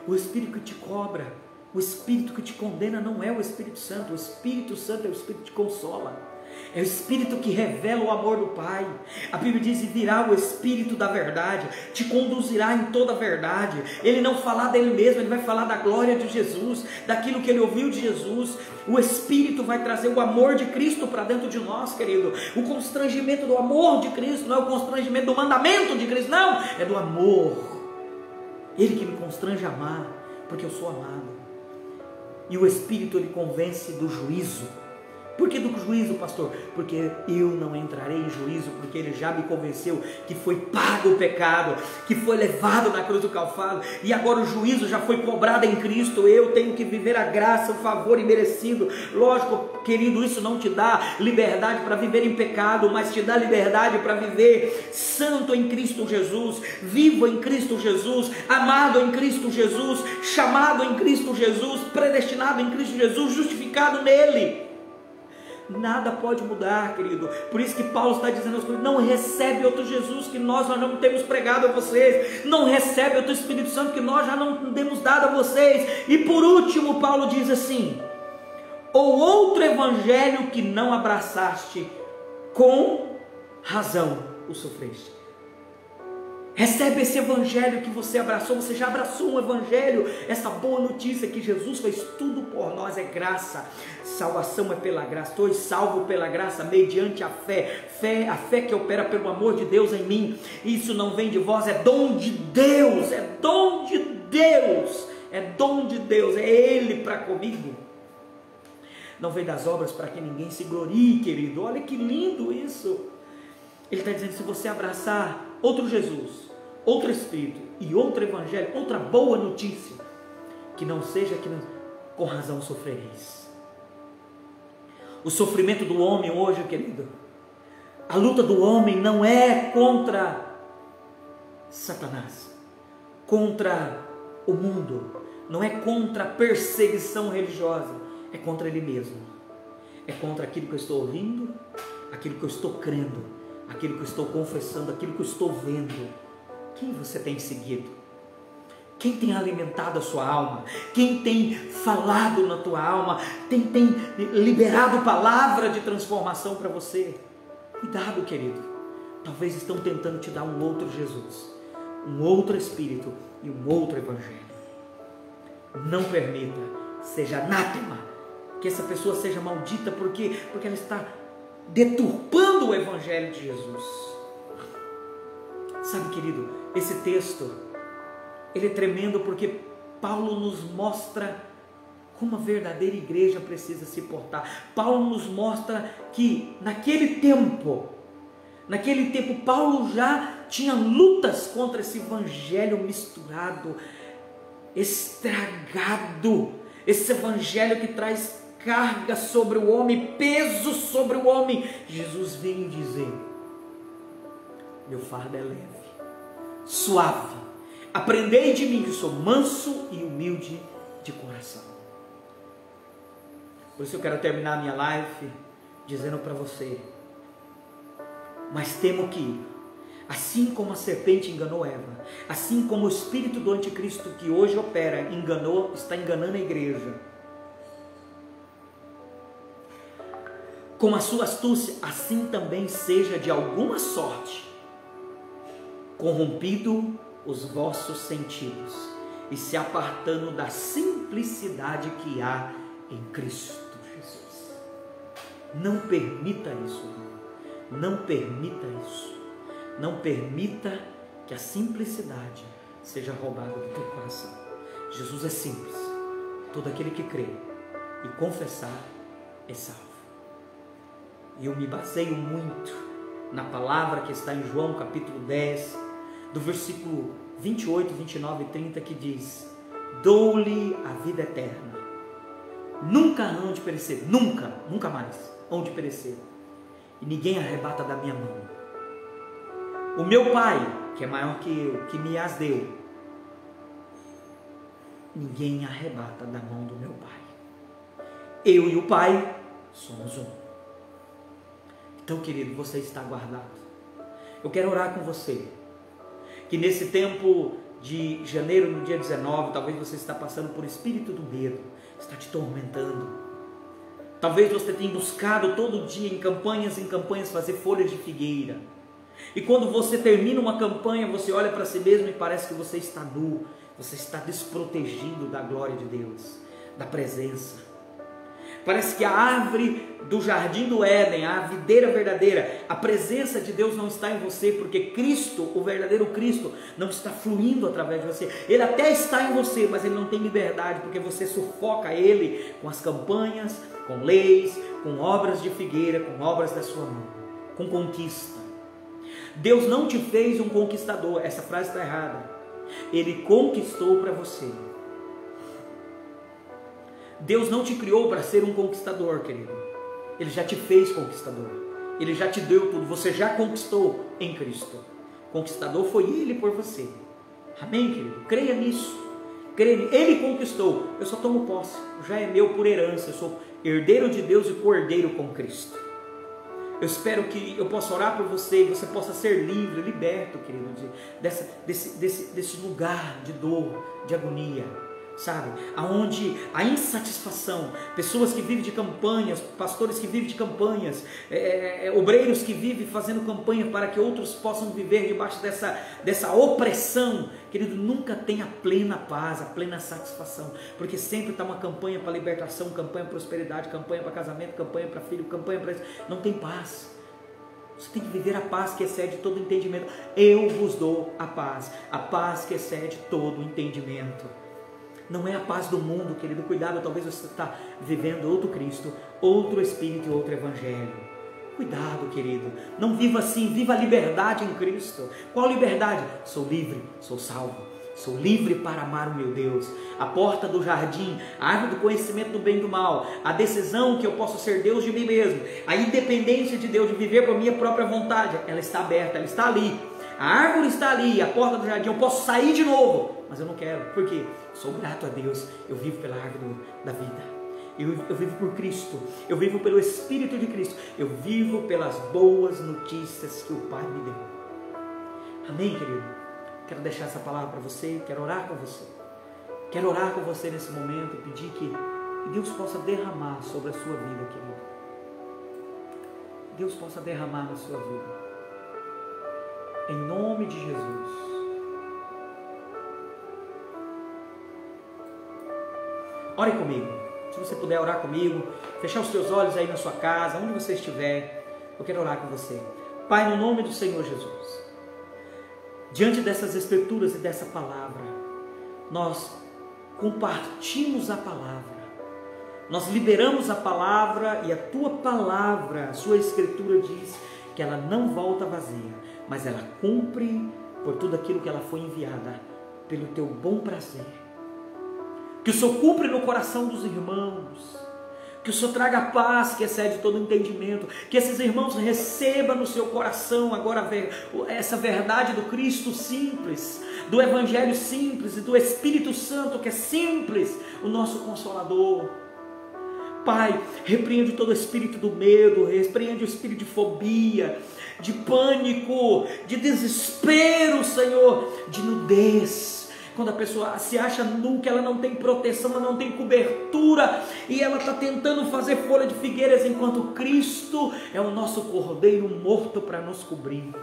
O Espírito que te cobra, o Espírito que te condena não é o Espírito Santo. O Espírito Santo é o Espírito que te consola. É o Espírito que revela o amor do Pai. A Bíblia diz, e virá o Espírito da verdade, te conduzirá em toda a verdade. Ele não falar dele mesmo, ele vai falar da glória de Jesus, daquilo que ele ouviu de Jesus. O Espírito vai trazer o amor de Cristo para dentro de nós, querido. O constrangimento do amor de Cristo, não é o constrangimento do mandamento de Cristo, não, é do amor. Ele que me constrange a amar, porque eu sou amado. E o Espírito, ele convence do juízo. Por que do juízo, pastor? Porque eu não entrarei em juízo, porque ele já me convenceu que foi pago o pecado, que foi levado na cruz do Calvário, e agora o juízo já foi cobrado em Cristo. Eu tenho que viver a graça, o favor imerecido. Lógico, querido, isso não te dá liberdade para viver em pecado, mas te dá liberdade para viver santo em Cristo Jesus, vivo em Cristo Jesus, amado em Cristo Jesus, chamado em Cristo Jesus, predestinado em Cristo Jesus, justificado nele. Nada pode mudar, querido. Por isso que Paulo está dizendo às coisas, não recebe outro Jesus que nós não temos pregado a vocês, não recebe outro Espírito Santo que nós já não temos dado a vocês. E por último, Paulo diz assim, ou outro evangelho que não abraçaste, com razão o sofreste. Recebe esse evangelho que você abraçou, você já abraçou um evangelho, essa boa notícia que Jesus fez tudo por nós, é graça, salvação é pela graça, estou salvo pela graça, mediante a fé, a fé que opera pelo amor de Deus em mim. Isso não vem de vós, é dom de Deus, é dom de Deus, é dom de Deus, é Ele para comigo. Não vem das obras para que ninguém se glorie, querido. Olha que lindo isso. Ele está dizendo, se você abraçar outro Jesus, outro Espírito e outro Evangelho, outra boa notícia, que não seja que com razão sofrereis. O sofrimento do homem hoje, querido, a luta do homem não é contra Satanás, contra o mundo, não é contra a perseguição religiosa, é contra ele mesmo, é contra aquilo que eu estou ouvindo, aquilo que eu estou crendo, aquilo que eu estou confessando, aquilo que eu estou vendo. Quem você tem seguido? Quem tem alimentado a sua alma? Quem tem falado na tua alma? Quem tem liberado palavra de transformação para você? Cuidado, querido. Talvez estão tentando te dar um outro Jesus, um outro Espírito e um outro Evangelho. Não permita, seja anátema, que essa pessoa seja maldita, porque ela está deturpando o Evangelho de Jesus. Sabe, querido, esse texto, ele é tremendo porque Paulo nos mostra como a verdadeira igreja precisa se portar. Paulo nos mostra que naquele tempo, Paulo já tinha lutas contra esse evangelho misturado, estragado, esse evangelho que traz carga sobre o homem, peso sobre o homem. Jesus veio dizer: meu fardo é leve, suave, aprendei de mim que sou manso e humilde de coração. Por isso eu quero terminar a minha live dizendo para você: mas temo que, assim como a serpente enganou Eva, assim como o espírito do anticristo que hoje opera está enganando a igreja, com a sua astúcia, assim também seja de alguma sorte corrompido os vossos sentidos e se apartando da simplicidade que há em Cristo Jesus. Não permita isso, irmão. Não permita isso. Não permita que a simplicidade seja roubada do teu coração. Jesus é simples. Todo aquele que crê e confessar é salvo. E eu me baseio muito na palavra que está em João capítulo 10, do versículo 28, 29 e 30, que diz: dou-lhe a vida eterna, nunca hão de perecer, nunca mais hão de perecer, e ninguém arrebata da minha mão. O meu Pai, que é maior que eu, que me as deu, ninguém arrebata da mão do meu Pai. Eu e o Pai somos um. Então, querido, você está guardado. Eu quero orar com você, que nesse tempo de janeiro, no dia 19, talvez você está passando por espírito do medo, está te tormentando. Talvez você tenha buscado todo dia em campanhas fazer folhas de figueira. E quando você termina uma campanha, você olha para si mesmo e parece que você está nu, você está desprotegido da glória de Deus, da presença. Parece que a árvore do jardim do Éden, a videira verdadeira, a presença de Deus não está em você, porque Cristo, o verdadeiro Cristo, não está fluindo através de você. Ele até está em você, mas ele não tem liberdade, porque você sufoca ele com as campanhas, com leis, com obras de figueira, com obras da sua mão, com conquista. Deus não te fez um conquistador, essa frase está errada. Ele conquistou para você. Deus não te criou para ser um conquistador, querido. Ele já te fez conquistador. Ele já te deu tudo. Você já conquistou em Cristo. Conquistador foi Ele por você. Amém, querido? Creia nisso. Creia nisso. Ele conquistou. Eu só tomo posse. Já é meu por herança. Eu sou herdeiro de Deus e co-herdeiro com Cristo. Eu espero que eu possa orar por você e você possa ser livre, liberto, querido, desse lugar de dor, de agonia. Sabe, aonde a insatisfação, pessoas que vivem de campanhas, pastores que vivem de campanhas, obreiros que vivem fazendo campanha para que outros possam viver debaixo dessa opressão, querido, nunca tem a plena paz, a plena satisfação, porque sempre está uma campanha para libertação, campanha para prosperidade, campanha para casamento, campanha para filho, campanha para isso, não tem paz. Você tem que viver a paz que excede todo entendimento. Eu vos dou a paz que excede todo entendimento. Não é a paz do mundo, querido. Cuidado, talvez você está vivendo outro Cristo, outro Espírito e outro Evangelho. Cuidado, querido. Não viva assim, viva a liberdade em Cristo. Qual liberdade? Sou livre, sou salvo. Sou livre para amar o meu Deus. A porta do jardim, a árvore do conhecimento do bem e do mal, a decisão que eu posso ser Deus de mim mesmo, a independência de Deus, de viver por minha própria vontade, ela está aberta, ela está ali. A árvore está ali, a porta do jardim, eu posso sair de novo, mas eu não quero. Por quê? Sou grato a Deus, eu vivo pela árvore da vida, eu vivo por Cristo, eu vivo pelo Espírito de Cristo, eu vivo pelas boas notícias que o Pai me deu. Amém, querido? Quero deixar essa palavra para você, quero orar com você. Quero orar com você nesse momento e pedir que Deus possa derramar sobre a sua vida, querido. Deus possa derramar na sua vida. Em nome de Jesus. Ore comigo. Se você puder orar comigo, fechar os seus olhos aí na sua casa, onde você estiver, eu quero orar com você. Pai, no nome do Senhor Jesus, diante dessas escrituras e dessa palavra, nós compartimos a palavra, nós liberamos a palavra, e a tua palavra, a sua escritura diz que ela não volta vazia, mas ela cumpre por tudo aquilo que ela foi enviada, pelo teu bom prazer. Que o Senhor cumpra no coração dos irmãos, que o Senhor traga a paz que excede todo entendimento, que esses irmãos recebam no seu coração agora essa verdade do Cristo simples, do Evangelho simples e do Espírito Santo que é simples, o nosso Consolador. Pai, repreende todo o espírito do medo, repreende o espírito de fobia, de pânico, de desespero, Senhor, de nudez. Quando a pessoa se acha nu, que ela não tem proteção, ela não tem cobertura, e ela está tentando fazer folha de figueiras, enquanto Cristo é o nosso cordeiro morto para nos cobrir.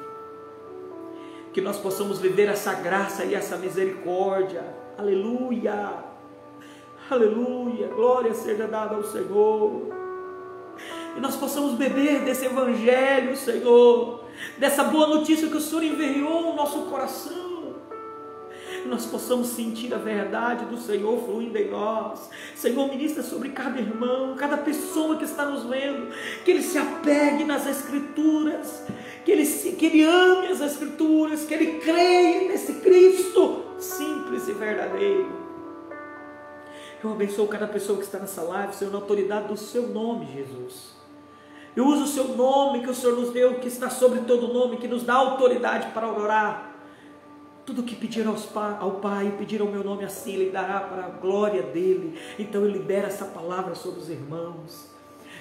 Que nós possamos viver essa graça e essa misericórdia. Aleluia! Aleluia, glória seja dada ao Senhor, e nós possamos beber desse Evangelho, Senhor, dessa boa notícia que o Senhor enviou no nosso coração, e nós possamos sentir a verdade do Senhor fluindo em nós. Senhor, ministra sobre cada irmão, cada pessoa que está nos vendo, que ele se apegue nas Escrituras, que ele ame as Escrituras, que ele creia nesse Cristo simples e verdadeiro. Eu abençoo cada pessoa que está nessa live, Senhor, na autoridade do seu nome, Jesus. Eu uso o seu nome que o Senhor nos deu, que está sobre todo nome, que nos dá autoridade para orar. Tudo que pedir ao Pai, pedir ao meu nome, assim Ele dará para a glória dEle. Então eu libero essa palavra sobre os irmãos.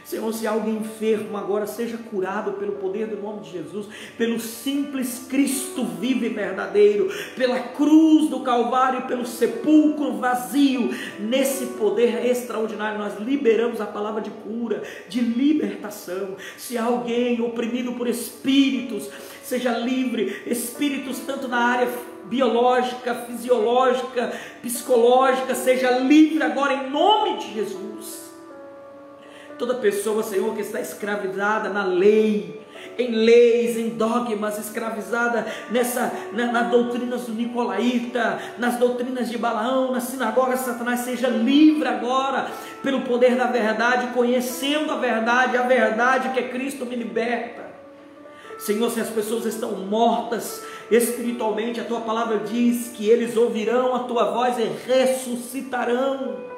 Senhor, se há alguém enfermo agora, seja curado pelo poder do nome de Jesus, pelo simples Cristo vivo e verdadeiro, pela cruz do Calvário, pelo sepulcro vazio. Nesse poder extraordinário nós liberamos a palavra de cura, de libertação. Se há alguém oprimido por espíritos, seja livre, espíritos tanto na área biológica, fisiológica, psicológica, seja livre agora em nome de Jesus. Toda pessoa, Senhor, que está escravizada na lei, em leis, em dogmas, escravizada nas doutrinas do Nicolaíta, nas doutrinas de Balaão, nas sinagogas de Satanás, seja livre agora, pelo poder da verdade, conhecendo a verdade que é Cristo me liberta. Senhor, se as pessoas estão mortas espiritualmente, a Tua palavra diz que eles ouvirão a Tua voz e ressuscitarão.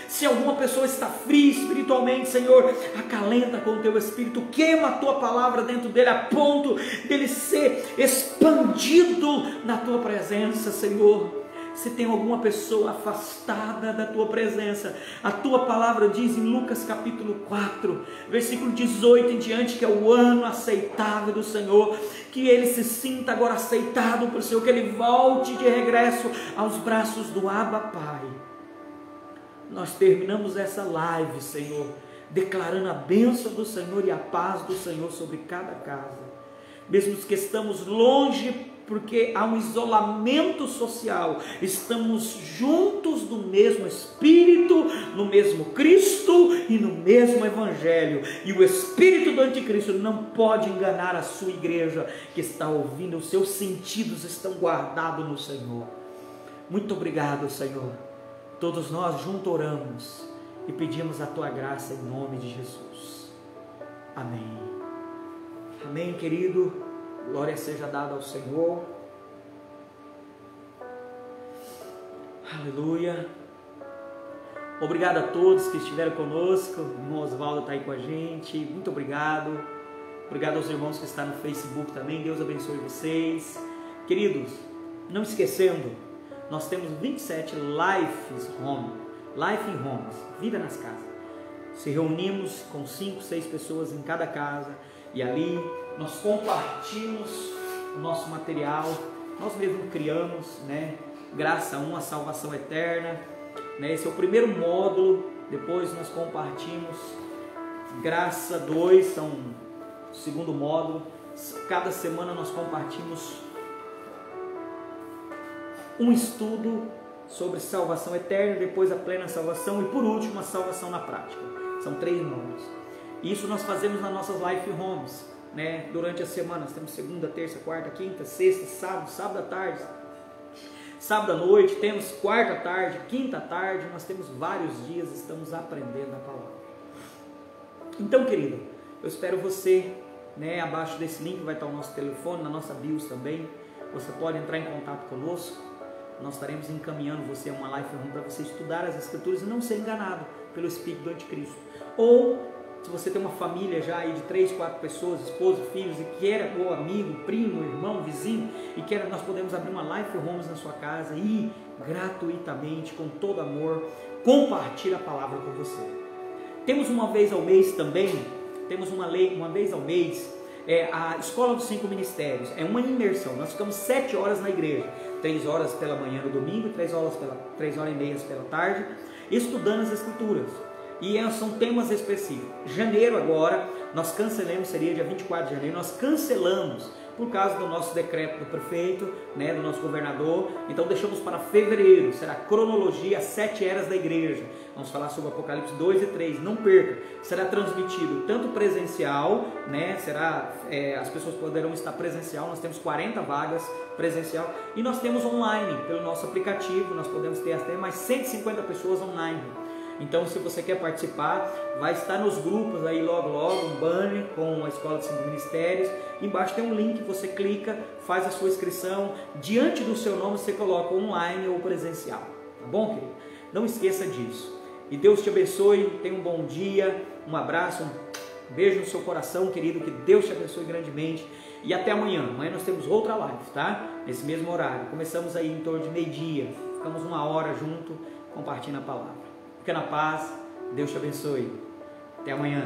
Se alguma pessoa está fria espiritualmente, Senhor, acalenta com o Teu Espírito, queima a Tua palavra dentro dele, a ponto dele ser expandido na Tua presença, Senhor. Se tem alguma pessoa afastada da Tua presença, a Tua palavra diz em Lucas capítulo 4, versículo 18 em diante, que é o ano aceitável do Senhor, que ele se sinta agora aceitado pelo Senhor, que ele volte de regresso aos braços do Abba Pai. Nós terminamos essa live, Senhor, declarando a bênção do Senhor e a paz do Senhor sobre cada casa. Mesmo que estamos longe, porque há um isolamento social, estamos juntos no mesmo Espírito, no mesmo Cristo e no mesmo Evangelho. E o Espírito do Anticristo não pode enganar a sua igreja que está ouvindo, os seus sentidos estão guardados no Senhor. Muito obrigado, Senhor. Todos nós juntos oramos e pedimos a Tua graça em nome de Jesus. Amém. Amém, querido. Glória seja dada ao Senhor. Aleluia. Obrigado a todos que estiveram conosco. O irmão Osvaldo está aí com a gente. Muito obrigado. Obrigado aos irmãos que estão no Facebook também. Deus abençoe vocês. Queridos, não esquecendo, nós temos 27 Life in Homes, vida nas casas. Se reunimos com 5, 6 pessoas em cada casa, e ali nós compartilhamos o nosso material. Nós mesmos criamos, né? Graça 1, a salvação eterna, né? Esse é o primeiro módulo. Depois nós compartilhamos Graça 2, são o segundo módulo. Cada semana nós compartilhamos um estudo sobre salvação eterna, depois a plena salvação e por último a salvação na prática. São 3 módulos. Isso nós fazemos nas nossas Life Homes, né? Durante a semana nós temos segunda, terça, quarta, quinta, sexta, sábado à tarde. sábado à noite, temos quarta à tarde, quinta à tarde, nós temos vários dias, estamos aprendendo a palavra. Então, querido, eu espero você, né? Abaixo desse link vai estar o nosso telefone, na nossa bios também, você pode entrar em contato conosco, nós estaremos encaminhando você a uma live room para você estudar as Escrituras e não ser enganado pelo espírito do anticristo. Ou, se você tem uma família já aí de 3, 4 pessoas, esposa, filhos, e quer, ou amigo, primo, irmão, vizinho, e quer, nós podemos abrir uma live homes na sua casa e gratuitamente, com todo amor, compartilhar a palavra com você. Temos uma vez ao mês também, uma vez ao mês, a Escola dos 5 Ministérios, é uma imersão, nós ficamos 7 horas na igreja, 3 horas pela manhã no domingo e 3 horas e meia pela tarde, estudando as Escrituras. E são temas específicos. Janeiro agora, nós cancelamos, seria dia 24 de janeiro, nós cancelamos por causa do nosso decreto do prefeito, né, do nosso governador. Então deixamos para fevereiro, será cronologia, as 7 eras da igreja. Vamos falar sobre Apocalipse 2 e 3, não perca. Será transmitido tanto presencial, né, as pessoas poderão estar presencial, nós temos 40 vagas presencial, e nós temos online, pelo nosso aplicativo, nós podemos ter até mais 150 pessoas online. Então, se você quer participar, vai estar nos grupos aí logo, um banner com a Escola dos 5 Ministérios. Embaixo tem um link, você clica, faz a sua inscrição. Diante do seu nome você coloca online ou presencial. Tá bom, querido? Não esqueça disso. E Deus te abençoe, tenha um bom dia, um abraço, um beijo no seu coração, querido. Que Deus te abençoe grandemente. E até amanhã. Amanhã nós temos outra live, tá? Nesse mesmo horário. Começamos aí em torno de meio-dia. Ficamos 1 hora junto, compartilhando a palavra. Fica na paz, Deus te abençoe. Até amanhã.